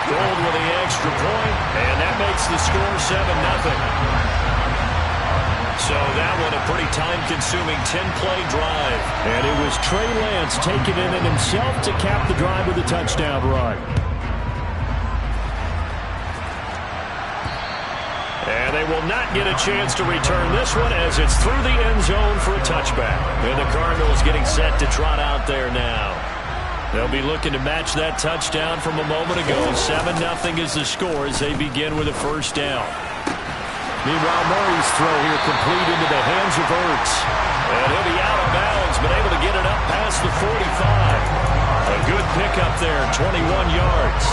Gold with the extra point, and that makes the score 7-0. So that one a pretty time-consuming 10-play drive. And it was Trey Lance taking it in himself to cap the drive with a touchdown run. And they will not get a chance to return this one as it's through the end zone for a touchback. And the Cardinals getting set to trot out there now. They'll be looking to match that touchdown from a moment ago. 7-0 is the score as they begin with a 1st down. Meanwhile, Murray's throw here complete into the hands of Ertz. And he'll be out of bounds, but able to get it up past the 45. A good pickup there, 21 yards.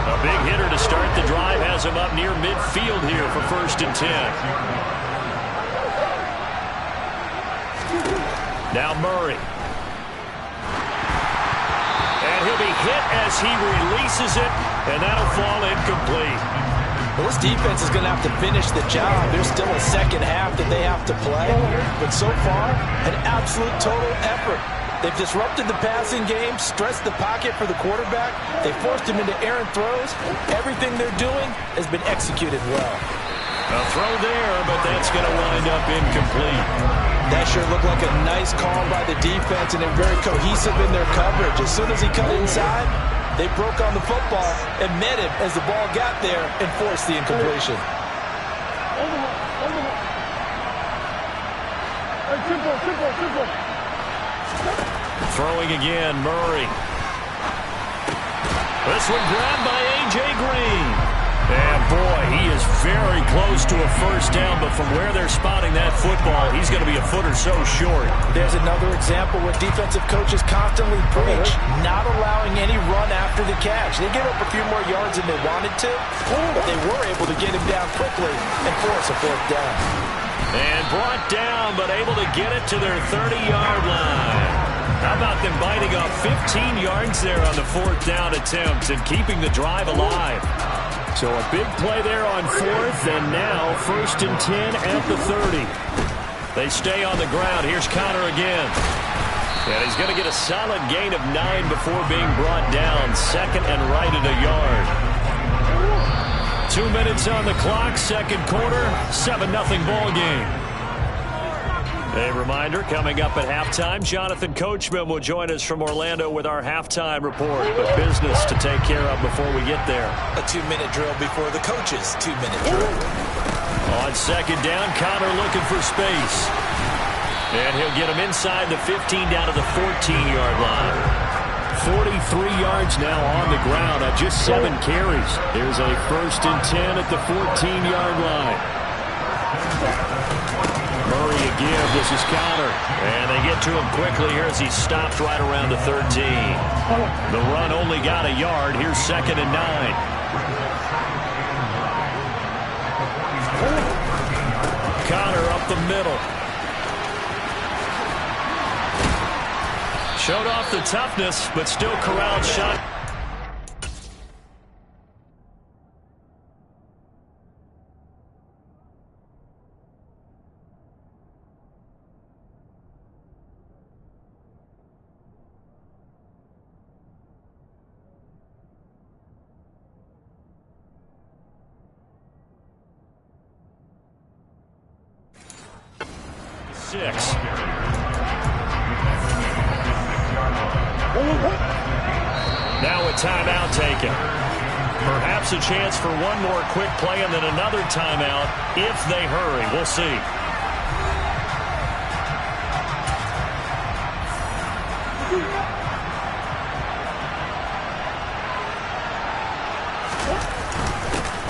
A big hitter to start the drive has him up near midfield here for 1st and 10. Now Murray. And he'll be hit as he releases it, and that'll fall incomplete. Well, this defense is going to have to finish the job. There's still a 2nd half that they have to play. But so far, an absolute total effort. They've disrupted the passing game, stressed the pocket for the quarterback. They forced him into errant throws. Everything they're doing has been executed well. A throw there, but that's going to wind up incomplete. That sure looked like a nice call by the defense, and they're very cohesive in their coverage. As soon as he cut inside, they broke on the football and met him as the ball got there and forced the incompletion. Throwing again, Murray. This one grabbed by A.J. Green. And boy, he is very close to a first down, but from where they're spotting that football, he's going to be a foot or so short. There's another example where defensive coaches constantly preach, not allowing any run after the catch. They gave up a few more yards than they wanted to, but they were able to get him down quickly and force a fourth down. And brought down, but able to get it to their 30-yard line. How about them biting off 15 yards there on the fourth down attempt and keeping the drive alive? So a big play there on fourth, and now 1st and 10 at the 30. They stay on the ground. Here's Connor again. And he's going to get a solid gain of 9 before being brought down. 2nd and right at a yard. 2 minutes on the clock, second quarter, 7-0 ball game. A reminder, coming up at halftime, Jonathan Coachman will join us from Orlando with our halftime report. But business to take care of before we get there. A 2-minute drill before the coach's 2-minute drill. On second down, Connor looking for space. And he'll get him inside the 15 down to the 14-yard line. 43 yards now on the ground on just 7 carries. Here's a 1st and 10 at the 14-yard line. Murray again, this is Connor. And they get to him quickly here as he stopped right around the 13. The run only got a yard. Here's 2nd and 9. Connor up the middle. Showed off the toughness, but still corralled shot. Now a timeout taken. Perhaps a chance for one more quick play and then another timeout if they hurry. We'll see.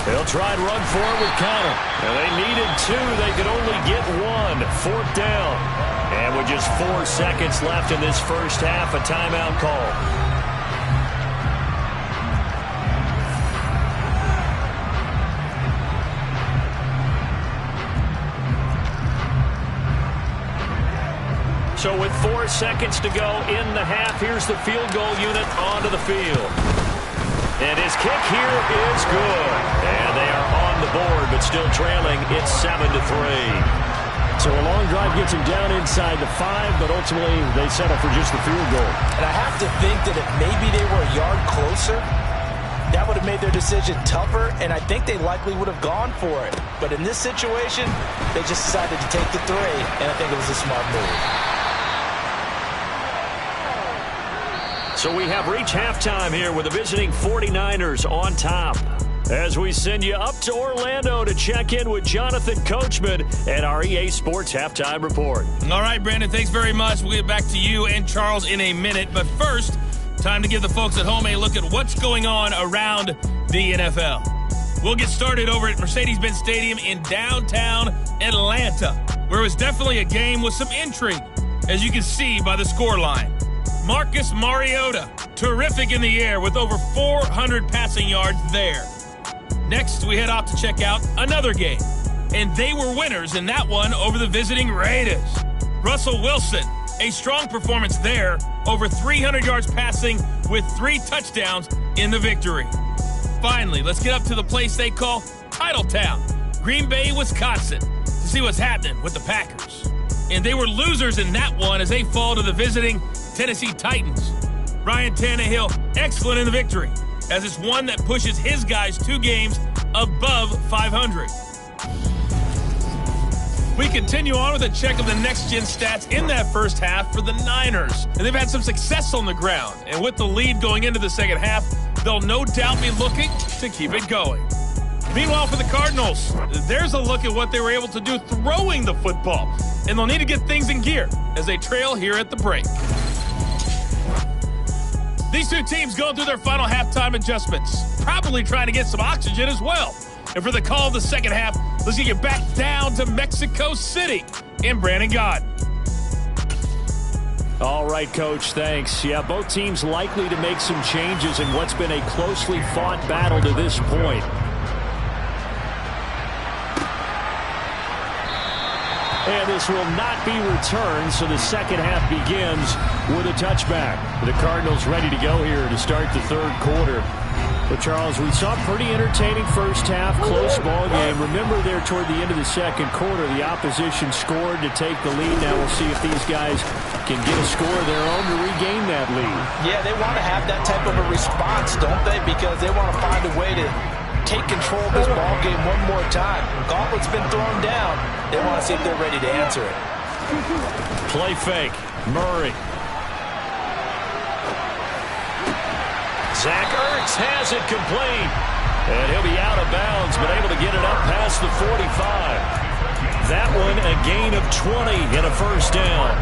They'll try and run forward with Connor. And they needed 2. They could only get 1. 4th down. And with just 4 seconds left in this first half, a timeout call. So with 4 seconds to go in the half, here's the field goal unit onto the field. And his kick here is good. And they are on the board, but still trailing. It's 7-3. So a long drive gets him down inside the 5, but ultimately they settle for just the field goal. And I have to think that if maybe they were a yard closer, that would have made their decision tougher, and I think they likely would have gone for it. But in this situation, they just decided to take the 3, and I think it was a smart move. So we have reached halftime here with the visiting 49ers on top. As we send you up to Orlando to check in with Jonathan Coachman at our EA Sports Halftime Report. All right, Brandon, thanks very much. We'll get back to you and Charles in a minute. But first, time to give the folks at home a look at what's going on around the NFL. We'll get started over at Mercedes-Benz Stadium in downtown Atlanta, where it was definitely a game with some intrigue, as you can see by the scoreline. Marcus Mariota, terrific in the air with over 400 passing yards there. Next, we head off to check out another game, and they were winners in that one over the visiting Raiders. Russell Wilson, a strong performance there, over 300 yards passing with 3 touchdowns in the victory. Finally, let's get up to the place they call Titletown, Green Bay, Wisconsin, to see what's happening with the Packers. And they were losers in that one as they fall to the visiting Tennessee Titans. Ryan Tannehill, excellent in the victory, as it's one that pushes his guys 2 games above 500. We continue on with a check of the next-gen stats in that first half for the Niners. And they've had some success on the ground. And with the lead going into the second half, they'll no doubt be looking to keep it going. Meanwhile, for the Cardinals, there's a look at what they were able to do throwing the football. And they'll need to get things in gear as they trail here at the break. These two teams going through their final halftime adjustments, probably trying to get some oxygen as well. And for the call of the second half, let's get you back down to Mexico City in Brandon Gott. All right, Coach, thanks. Yeah, both teams likely to make some changes in what's been a closely fought battle to this point. And this will not be returned, so the second half begins with a touchback. The Cardinals ready to go here to start the third quarter. But, Charles, we saw a pretty entertaining first half, close ball game. Remember there toward the end of the second quarter, the opposition scored to take the lead. Now we'll see if these guys can get a score of their own to regain that lead. Yeah, they want to have that type of a response, don't they? Because they want to find a way to take control of this ball game one more time. Gauntlet's been thrown down. They want to see if they're ready to answer it. Play fake. Murray. Zach Ertz has it complete. And he'll be out of bounds, but able to get it up past the 45. That one a gain of 20 and a first down.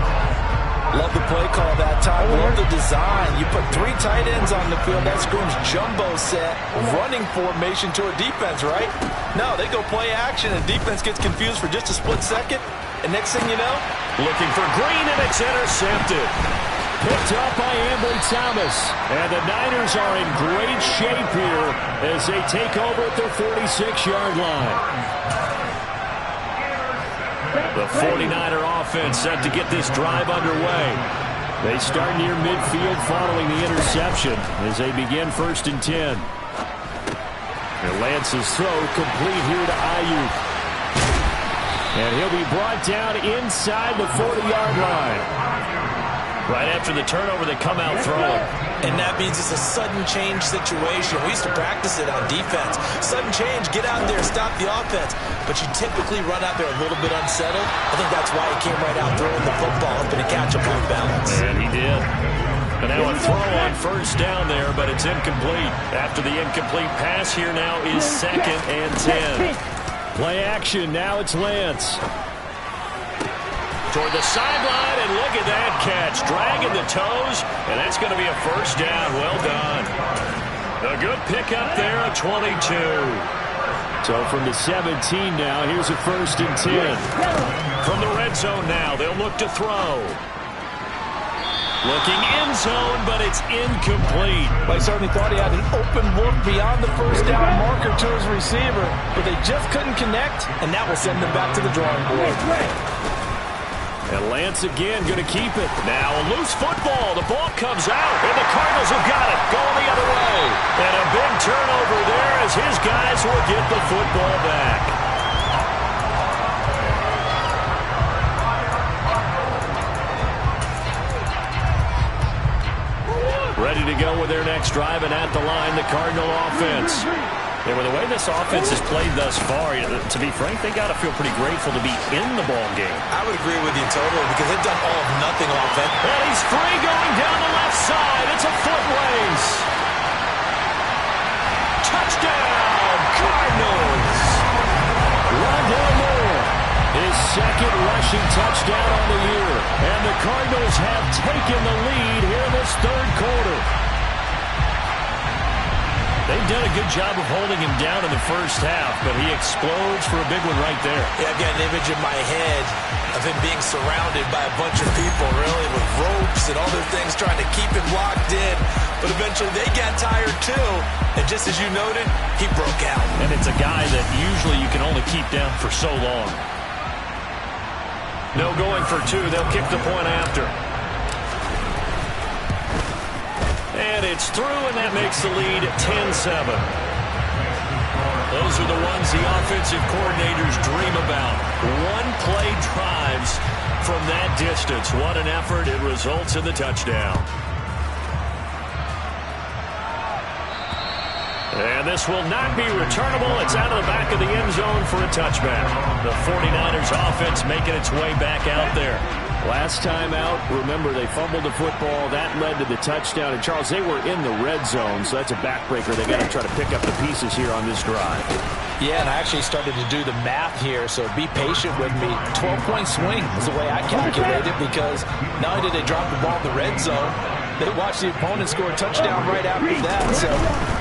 Love the play call that time. Love the design. You put 3 tight ends on the field. That screams jumbo set, running formation to a defense, right? No, they go play action, and defense gets confused for just a split second. And next thing you know, looking for Green, and it's intercepted. Picked up by Ambry Thomas. And the Niners are in great shape here as they take over at their 46-yard line. The 49er offense set to get this drive underway. They start near midfield following the interception as they begin 1st and 10. And Lance's throw complete here to Ayuk. And he'll be brought down inside the 40-yard line. Right after the turnover, they come out throwing. And that means it's a sudden change situation. We used to practice it on defense. Sudden change, get out there, stop the offense. But you typically run out there a little bit unsettled. I think that's why he came right out throwing the football, hoping to catch him off balance. And he did. And now a throw on first down there, but it's incomplete. After the incomplete pass, here now is 2nd and 10. Play action, now it's Lance. Toward the sideline, and look at that catch. Dragging the toes, and that's going to be a first down. Well done. A good pickup there, a 22. So from the 17 now, here's a 1st and 10. From the red zone now, they'll look to throw. Looking end zone, but it's incomplete. Well, he certainly thought he had an open look beyond the first down marker to his receiver, but they just couldn't connect, and that will send them back to the drawing board. And Lance again going to keep it. Now a loose football. The ball comes out, and the Cardinals have got it. Going the other way. And a big turnover there as his guys will get the football back. Ready to go with their next drive, and at the line, the Cardinal offense. Yeah, with the way this offense has played thus far, to be frank, they got to feel pretty grateful to be in the ball game. I would agree with you totally because they've done all of nothing offense. And he's free going down the left side. It's a foot race. Touchdown, Cardinals. Rondale Moore, his 2nd rushing touchdown on the year. And the Cardinals have taken the lead here in this 3rd quarter. They've done a good job of holding him down in the first half, but he explodes for a big one right there. Yeah, I've got an image in my head of him being surrounded by a bunch of people, really, with ropes and other things trying to keep him locked in. But eventually they got tired too, and just as you noted, he broke out. And it's a guy that usually you can only keep down for so long. No going for 2. They'll kick the point after. And it's through, and that makes the lead 10-7. Those are the ones the offensive coordinators dream about. One-play drives from that distance. What an effort. It results in the touchdown. And this will not be returnable. It's out of the back of the end zone for a touchback. The 49ers offense making its way back out there. Last time out, remember, they fumbled the football. That led to the touchdown. And, Charles, they were in the red zone, so that's a backbreaker. They got to try to pick up the pieces here on this drive. Yeah, and I actually started to do the math here, so be patient with me. 12-point swing is the way I calculate it, because not only did they drop the ball in the red zone, they watched the opponent score a touchdown right after that. So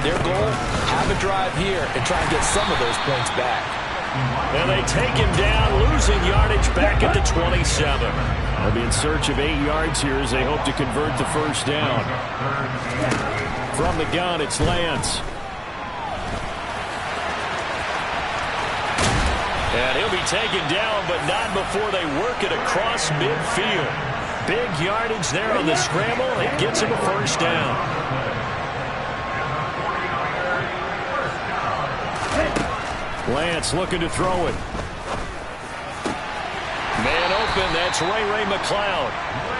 their goal, have a drive here and try and get some of those points back. And they take him down, losing yardage back at the 27. They'll be in search of 8 yards here as they hope to convert the first down. From the gun, it's Lance. And he'll be taken down, but not before they work it across midfield. Big yardage there on the scramble. It gets him a first down. Lance looking to throw it. Man open, that's Ray McLeod.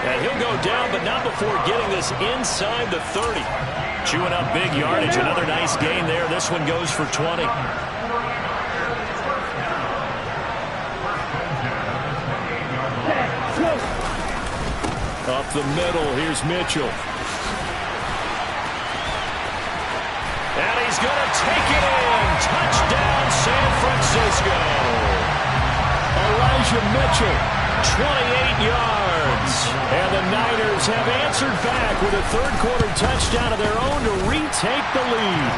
And he'll go down, but not before getting this inside the 30. Chewing up big yardage. Another nice gain there. This one goes for 20. Up the middle, here's Mitchell. And he's going to take it in. Touchdown, San Francisco. Elijah Mitchell, 28 yards. And the Niners have answered back with a third-quarter touchdown of their own to retake the lead.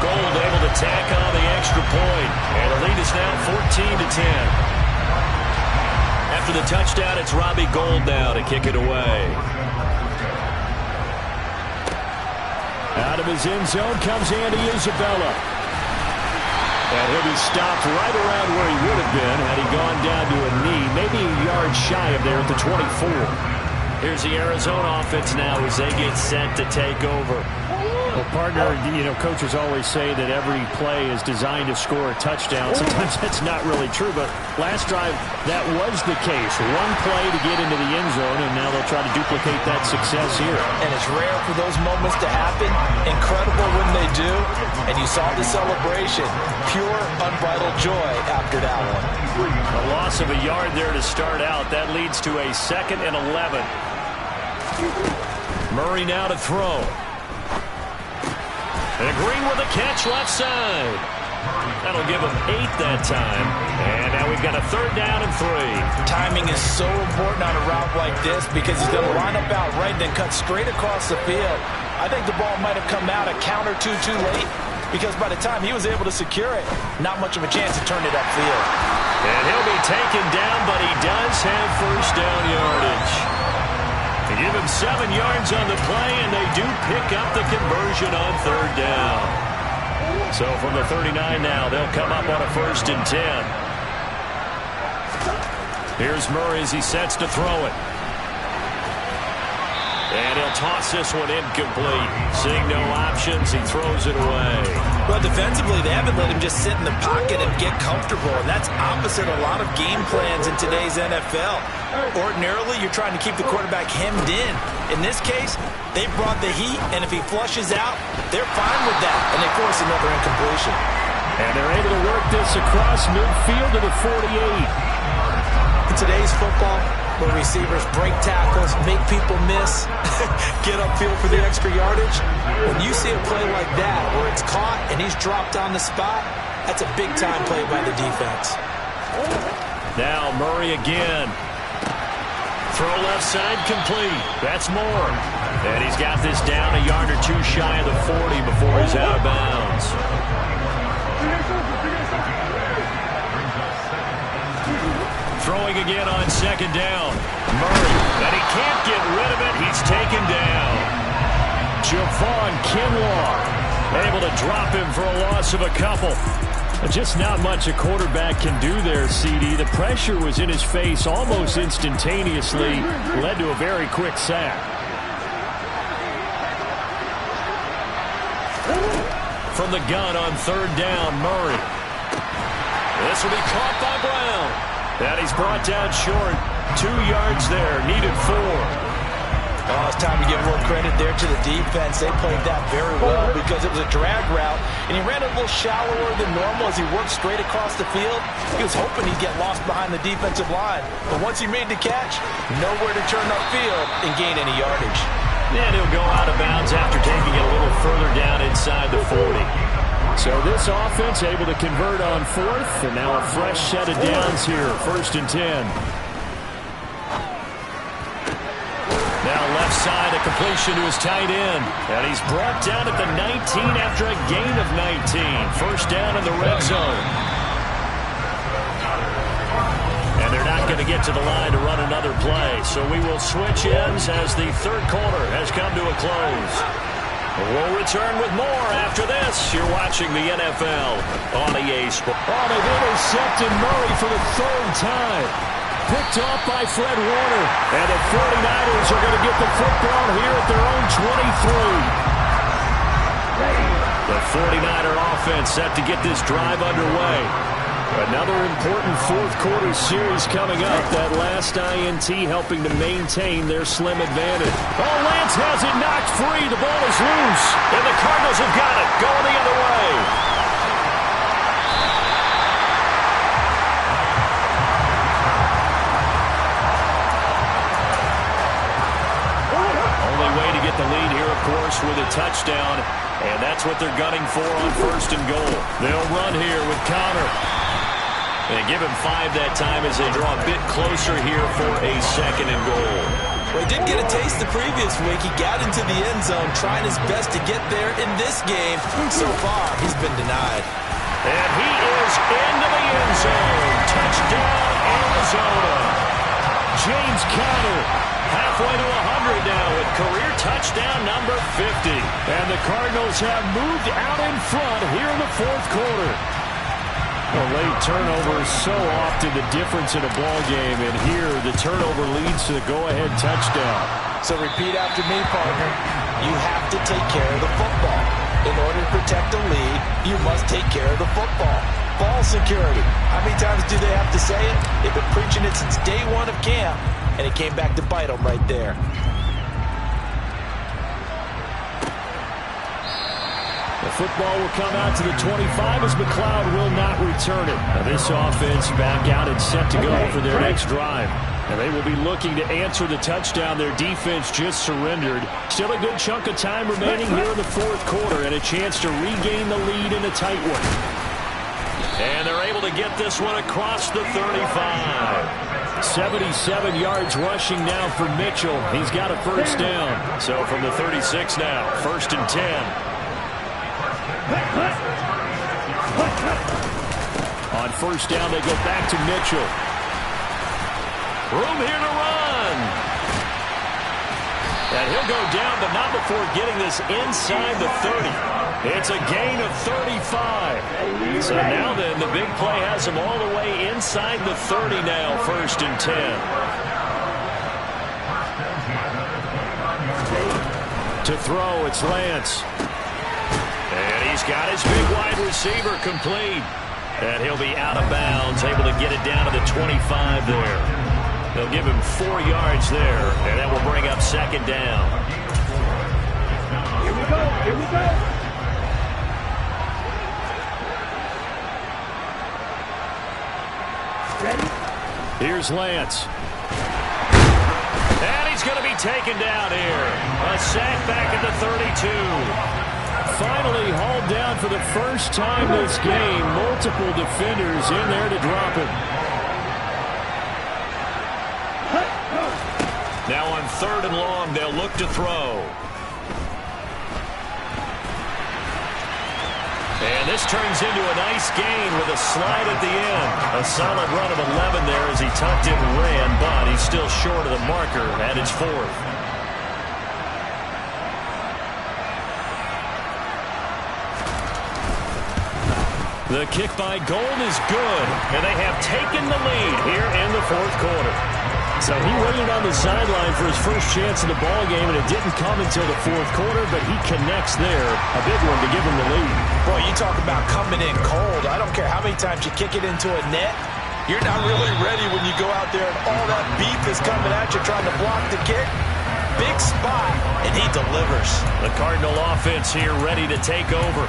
Gold able to tack on the extra point. And the lead is now 14-10. After the touchdown, it's Robbie Gould now to kick it away. Out of his end zone comes Andy Isabella. And he'll be stopped right around where he would have been had he gone down to a knee, maybe a yard shy of there at the 24. Here's the Arizona offense now as they get set to take over. Well, partner, coaches always say that every play is designed to score a touchdown. Sometimes that's not really true, but last drive, that was the case. One play to get into the end zone, and now they'll try to duplicate that success here. And it's rare for those moments to happen. Incredible when they do. And you saw the celebration. Pure, unbridled joy after that one. A loss of a yard there to start out. That leads to a 2nd and 11. Murray now to throw. And Green with a catch left side. That'll give him 8 that time. And now we've got a 3rd down and 3. Timing is so important on a route like this because he's going to line up out right and then cut straight across the field. I think the ball might have come out a count or two too late because by the time he was able to secure it, not much of a chance to turn it upfield. And he'll be taken down, but he does have first down yardage. They give him 7 yards on the play, and they do pick up the conversion on 3rd down. So from the 39 now, they'll come up on a 1st and 10. Here's Murray as he sets to throw it. And he'll toss this one incomplete. Seeing no options, he throws it away. Well, defensively, they haven't let him just sit in the pocket and get comfortable, and that's opposite a lot of game plans in today's NFL. Ordinarily, you're trying to keep the quarterback hemmed in. In this case, they brought the heat, and if he flushes out, they're fine with that, and they force another incompletion. And they're able to work this across midfield to the 48. In today's football, where receivers break tackles, make people miss, get upfield for the extra yardage. When you see a play like that, where it's caught and he's dropped on the spot, that's a big-time play by the defense. Now Murray again. Throw left side complete. That's Moore. And he's got this down a yard or 2 shy of the 40 before he's out of bounds. Throwing again on 2nd down. Murray, and he can't get rid of it. He's taken down. Javon Kinlaw able to drop him for a loss of a couple. Just not much a quarterback can do there, CD. The pressure was in his face almost instantaneously. Led to a very quick sack. From the gun on 3rd down, Murray. This will be caught by Brown. And he's brought down short. 2 yards there, needed 4. Oh, it's time to give more credit there to the defense. They played that very well because it was a drag route, and he ran a little shallower than normal as he worked straight across the field. He was hoping he'd get lost behind the defensive line, but once he made the catch, nowhere to turn upfield and gain any yardage. And he'll go out of bounds after taking it a little further down inside the 40. So this offense able to convert on 4th, and now a fresh set of downs here, 1st and 10. Now left side, a completion to his tight end. And he's brought down at the 19 after a gain of 19. 1st down in the red zone. And they're not going to get to the line to run another play. So we will switch ends as the 3rd quarter has come to a close. We'll return with more after this. You're watching the NFL on EA Sports. Oh, they've intercepted Murray for the 3rd time. Picked off by Fred Warner. And the 49ers are going to get the football here at their own 23. The 49er offense set to get this drive underway. Another important 4th quarter series coming up. That last INT helping to maintain their slim advantage. Oh, Lance has it knocked free. The ball is loose. And the Cardinals have got it. Going the other way. The lead here, of course, with a touchdown, and that's what they're gunning for on 1st and goal. They'll run here with Connor. And give him 5 that time as they draw a bit closer here for a 2nd and goal. Well, he did get a taste the previous week. He got into the end zone, trying his best to get there in this game. So far, he's been denied. And he is into the end zone. Touchdown, Arizona. James Conner. Halfway to 100 now with career touchdown number 50. And the Cardinals have moved out in front here in the 4th quarter. A late turnover is so often the difference in a ball game, and here the turnover leads to the go-ahead touchdown. So repeat after me, partner. You have to take care of the football. In order to protect the lead, you must take care of the football. Ball security. How many times do they have to say it? They've been preaching it since day 1 of camp. And it came back to bite him right there. The football will come out to the 25 as McLeod will not return it. Now this offense back out and set to go for their next drive. And they will be looking to answer the touchdown their defense just surrendered. Still a good chunk of time remaining here in the 4th quarter and a chance to regain the lead in a tight one. And they're able to get this one across the 35. 77 yards rushing now for Mitchell. He's got a 1st down. So from the 36 now, 1st and 10. On 1st down, they go back to Mitchell. Room here to run. And he'll go down, but not before getting this inside the 30. It's a gain of 35. So now then, the big play has him all the way inside the 30 now, 1st and 10. To throw, it's Lance. And he's got his big wide receiver complete. And he'll be out of bounds, able to get it down to the 25 there. They'll give him 4 yards there, and that will bring up 2nd down. Here we go, here we go. Ready? Here's Lance. And he's going to be taken down here. A sack back at the 32. Finally hauled down for the first time this game. Multiple defenders in there to drop him. Now on 3rd and long, they'll look to throw. And this turns into a nice gain with a slide at the end. A solid run of 11 there as he tucked it and ran, but he's still short of the marker at his 4th. The kick by Gold is good, and they have taken the lead here in the 4th quarter. So he waited on the sideline for his first chance in the ball game, and it didn't come until the 4th quarter, but he connects there. A big one to give him the lead. Boy, you talk about coming in cold. I don't care how many times you kick it into a net. You're not really ready when you go out there and all that beef is coming at you trying to block the kick. Big spot, and he delivers. The Cardinal offense here ready to take over.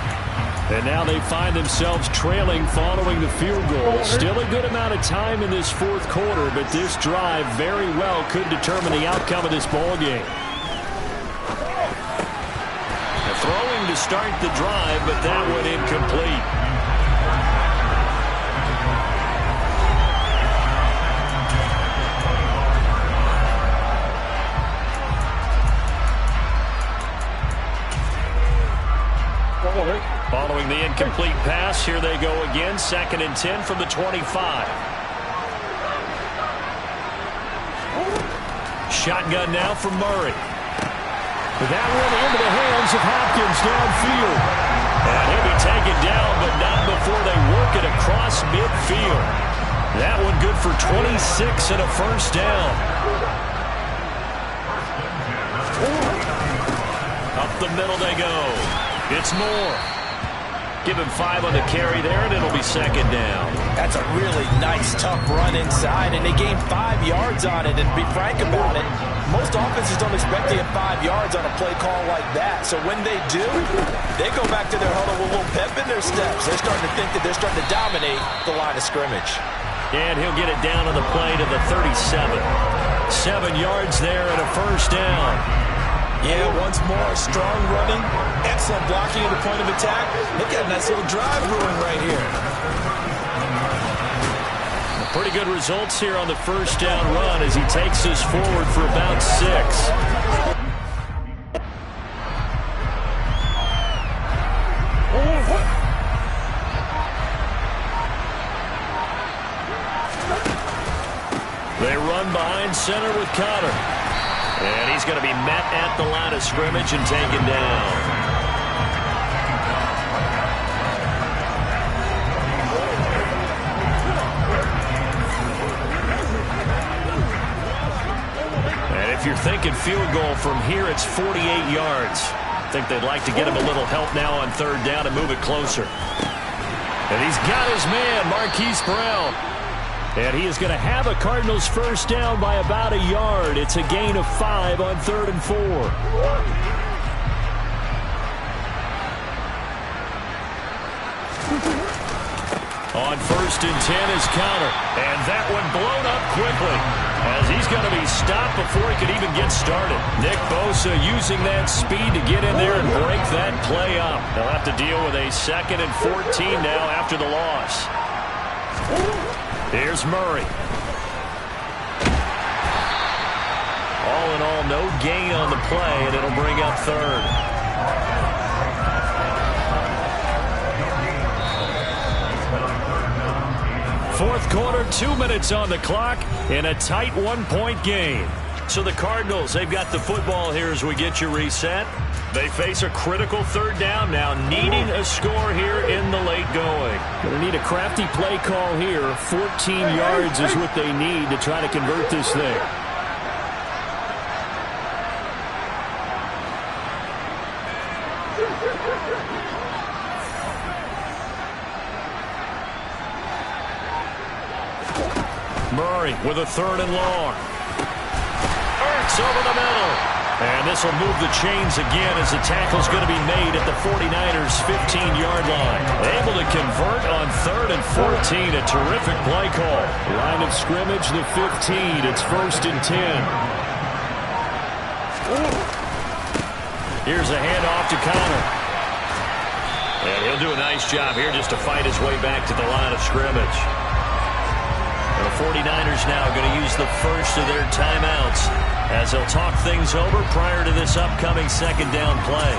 And now they find themselves trailing following the field goal. Still a good amount of time in this fourth quarter, but this drive very well could determine the outcome of this ball game. Throwing to start the drive, but that one incomplete. Following the incomplete pass, here they go again. 2nd and 10 from the 25. Shotgun now from Murray. That one into the hands of Hopkins downfield. And he'll be taken down, but not before they work it across midfield. That one good for 26 and a first down. Up the middle they go. It's Moore. Give him 5 on the carry there, and it'll be 2nd down. That's a really nice, tough run inside, and they gained 5 yards on it. And to be frank about it, most offenses don't expect to get 5 yards on a play call like that. So when they do, they go back to their huddle with a little pep in their steps. They're starting to think that they're starting to dominate the line of scrimmage. And he'll get it down on the play to the 37. 7 yards there and a first down. Yeah, once more, strong running, excellent blocking at the point of attack. Look at a nice little drive brewing right here. Pretty good results here on the first down run as he takes us forward for about 6. They run behind center with Connor. And he's going to be met at the line of scrimmage and taken down. And if you're thinking field goal from here, it's 48 yards. I think they'd like to get him a little help now on 3rd down and move it closer. And he's got his man, Marquise Brown. And he is going to have a Cardinals first down by about a yard. It's a gain of 5 on 3rd and 4. On 1st and 10 is Connor. And that one blown up quickly as he's going to be stopped before he could even get started. Nick Bosa using that speed to get in there and break that play up. They'll have to deal with a 2nd and 14 now after the loss. Here's Murray. All in all, no gain on the play, and it'll bring up 3rd. Fourth quarter, 2 minutes on the clock in a tight 1-point game. So the Cardinals, they've got the football here as we get you reset. They face a critical 3rd down now, needing a score here in the late going. Going to need a crafty play call here. 14 yards is what they need to try to convert this thing. Murray with a 3rd and long. Ertz over the middle. And this will move the chains again as the tackle's going to be made at the 49ers' 15-yard line. Able to convert on 3rd and 14. A terrific play call. Line of scrimmage, the 15. It's 1st and 10. Here's a handoff to Connor. And he'll do a nice job here just to fight his way back to the line of scrimmage. And the 49ers now going to use the first of their timeouts as they'll talk things over prior to this upcoming 2nd down play.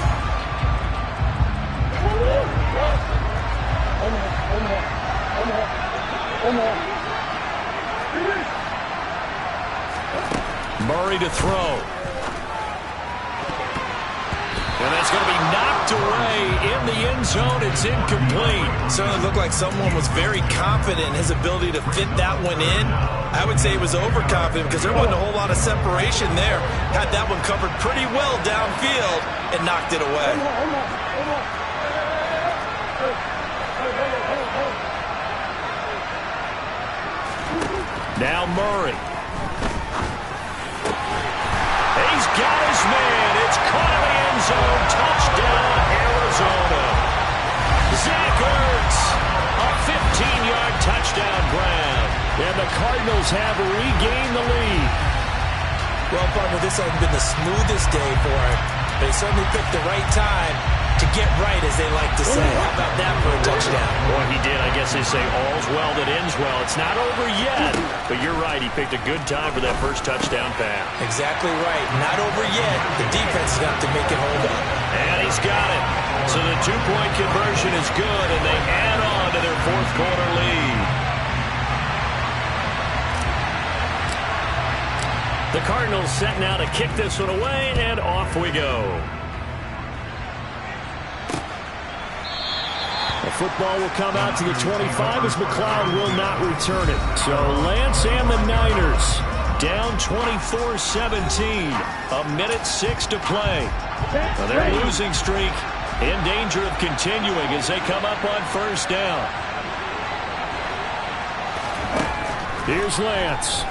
Murray to throw. And that's going to be knocked away in the end zone. It's incomplete. Certainly looked like someone was very confident in his ability to fit that one in. I would say he was overconfident because there wasn't a whole lot of separation there. Had that one covered pretty well downfield and knocked it away. Now Murray. He's got his man. It's caught in the end zone. Touchdown, Arizona. Zach Ertz, a 15-yard touchdown grab. And the Cardinals have regained the lead. Well, partner, this hasn't been the smoothest day for him. They certainly picked the right time to get right, as they like to say. How about that for a touchdown? Boy, he did. I guess they say all's well that ends well. It's not over yet. But you're right. He picked a good time for that first touchdown pass. Exactly right. Not over yet. The defense is going to have to make it hold up. And he's got it. So the two-point conversion is good, and they add on to their fourth-quarter lead. The Cardinals set now to kick this one away, and off we go. The football will come out to the 25 as McLeod will not return it. So Lance and the Niners down 24-17. A minute 6 to play. Now their losing streak in danger of continuing as they come up on first down. Here's Lance.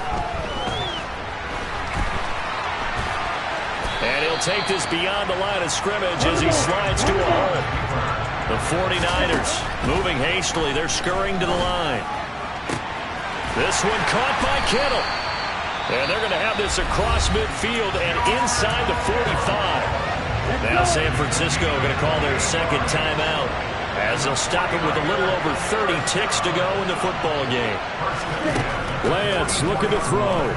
And he'll take this beyond the line of scrimmage as he slides to a hole. The 49ers moving hastily. They're scurrying to the line. This one caught by Kittle. And they're going to have this across midfield and inside the 45. Now San Francisco going to call their second timeout as they'll stop it with a little over 30 ticks to go in the football game. Lance looking to throw.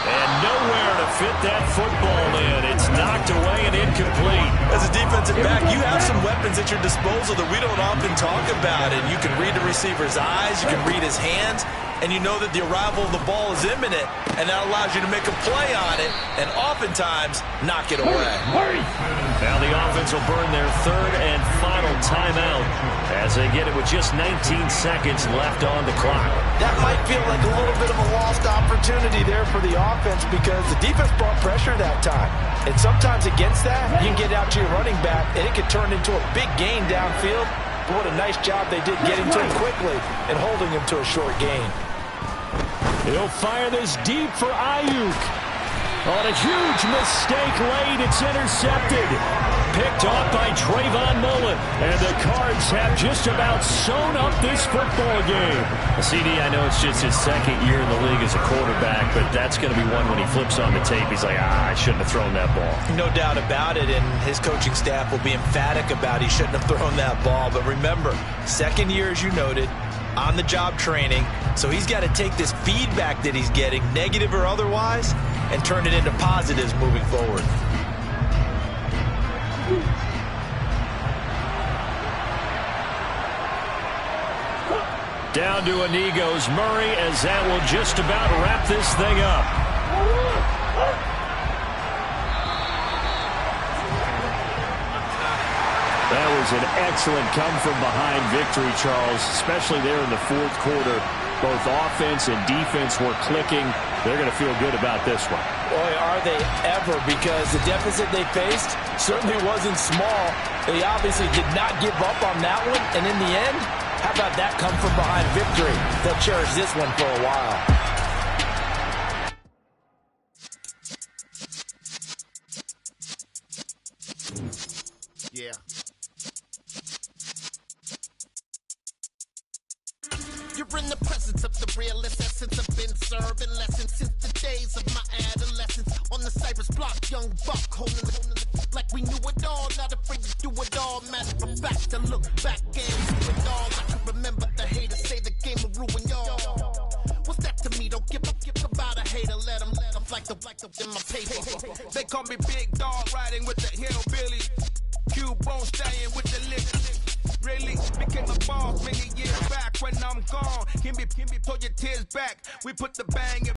And nowhere to fit that football in. It's knocked away and incomplete. As a defensive back, you have some weapons at your disposal that we don't often talk about. And you can read the receiver's eyes, you can read his hands, and you know that the arrival of the ball is imminent, and that allows you to make a play on it and oftentimes knock it away. Now the offense will burn their third and final timeout as they get it with just 19 seconds left on the clock. That might feel like a little bit of a lost opportunity there for the offense because the defense brought pressure that time. And sometimes against that, you can get out to your running back, and it can turn into a big gain downfield. But what a nice job they did getting to him quickly and holding him to a short gain. He'll fire this deep for Ayuk. On a huge mistake late, it's intercepted. Picked off by Trayvon Mullen. And the Cards have just about sewn up this football game. CD, I know it's just his second year in the league as a quarterback, but that's going to be one when he flips on the tape. He's like, I shouldn't have thrown that ball. No doubt about it, and his coaching staff will be emphatic about he shouldn't have thrown that ball. But remember, second year, as you noted, on-the-job training, so he's got to take this feedback that he's getting, negative or otherwise, and turn it into positives moving forward. Down to a knee goes Murray as that will just about wrap this thing up. That was an excellent come-from-behind victory, Charles, especially there in the fourth quarter. Both offense and defense were clicking. They're going to feel good about this one. Boy, are they ever, because the deficit they faced certainly wasn't small. They obviously did not give up on that one, and in the end, how about that come-from-behind victory? They'll cherish this one for a while. Yeah. You're in the presence of the realest essence. I've been serving lessons since the days of my adolescence. On the Cypress block, young buck holding it like we knew it all. Not afraid to do it all. Matter of fact, I look back and see it all. I can remember the haters say the game will ruin y'all. What's that to me? Don't give about a hater. Let them like the in my paper. They call me Big Dog, riding with the hillbilly. Q-Bone staying with the lick. Really became a boss many years back when I'm gone. Give me, pull your tears back. We put the bang in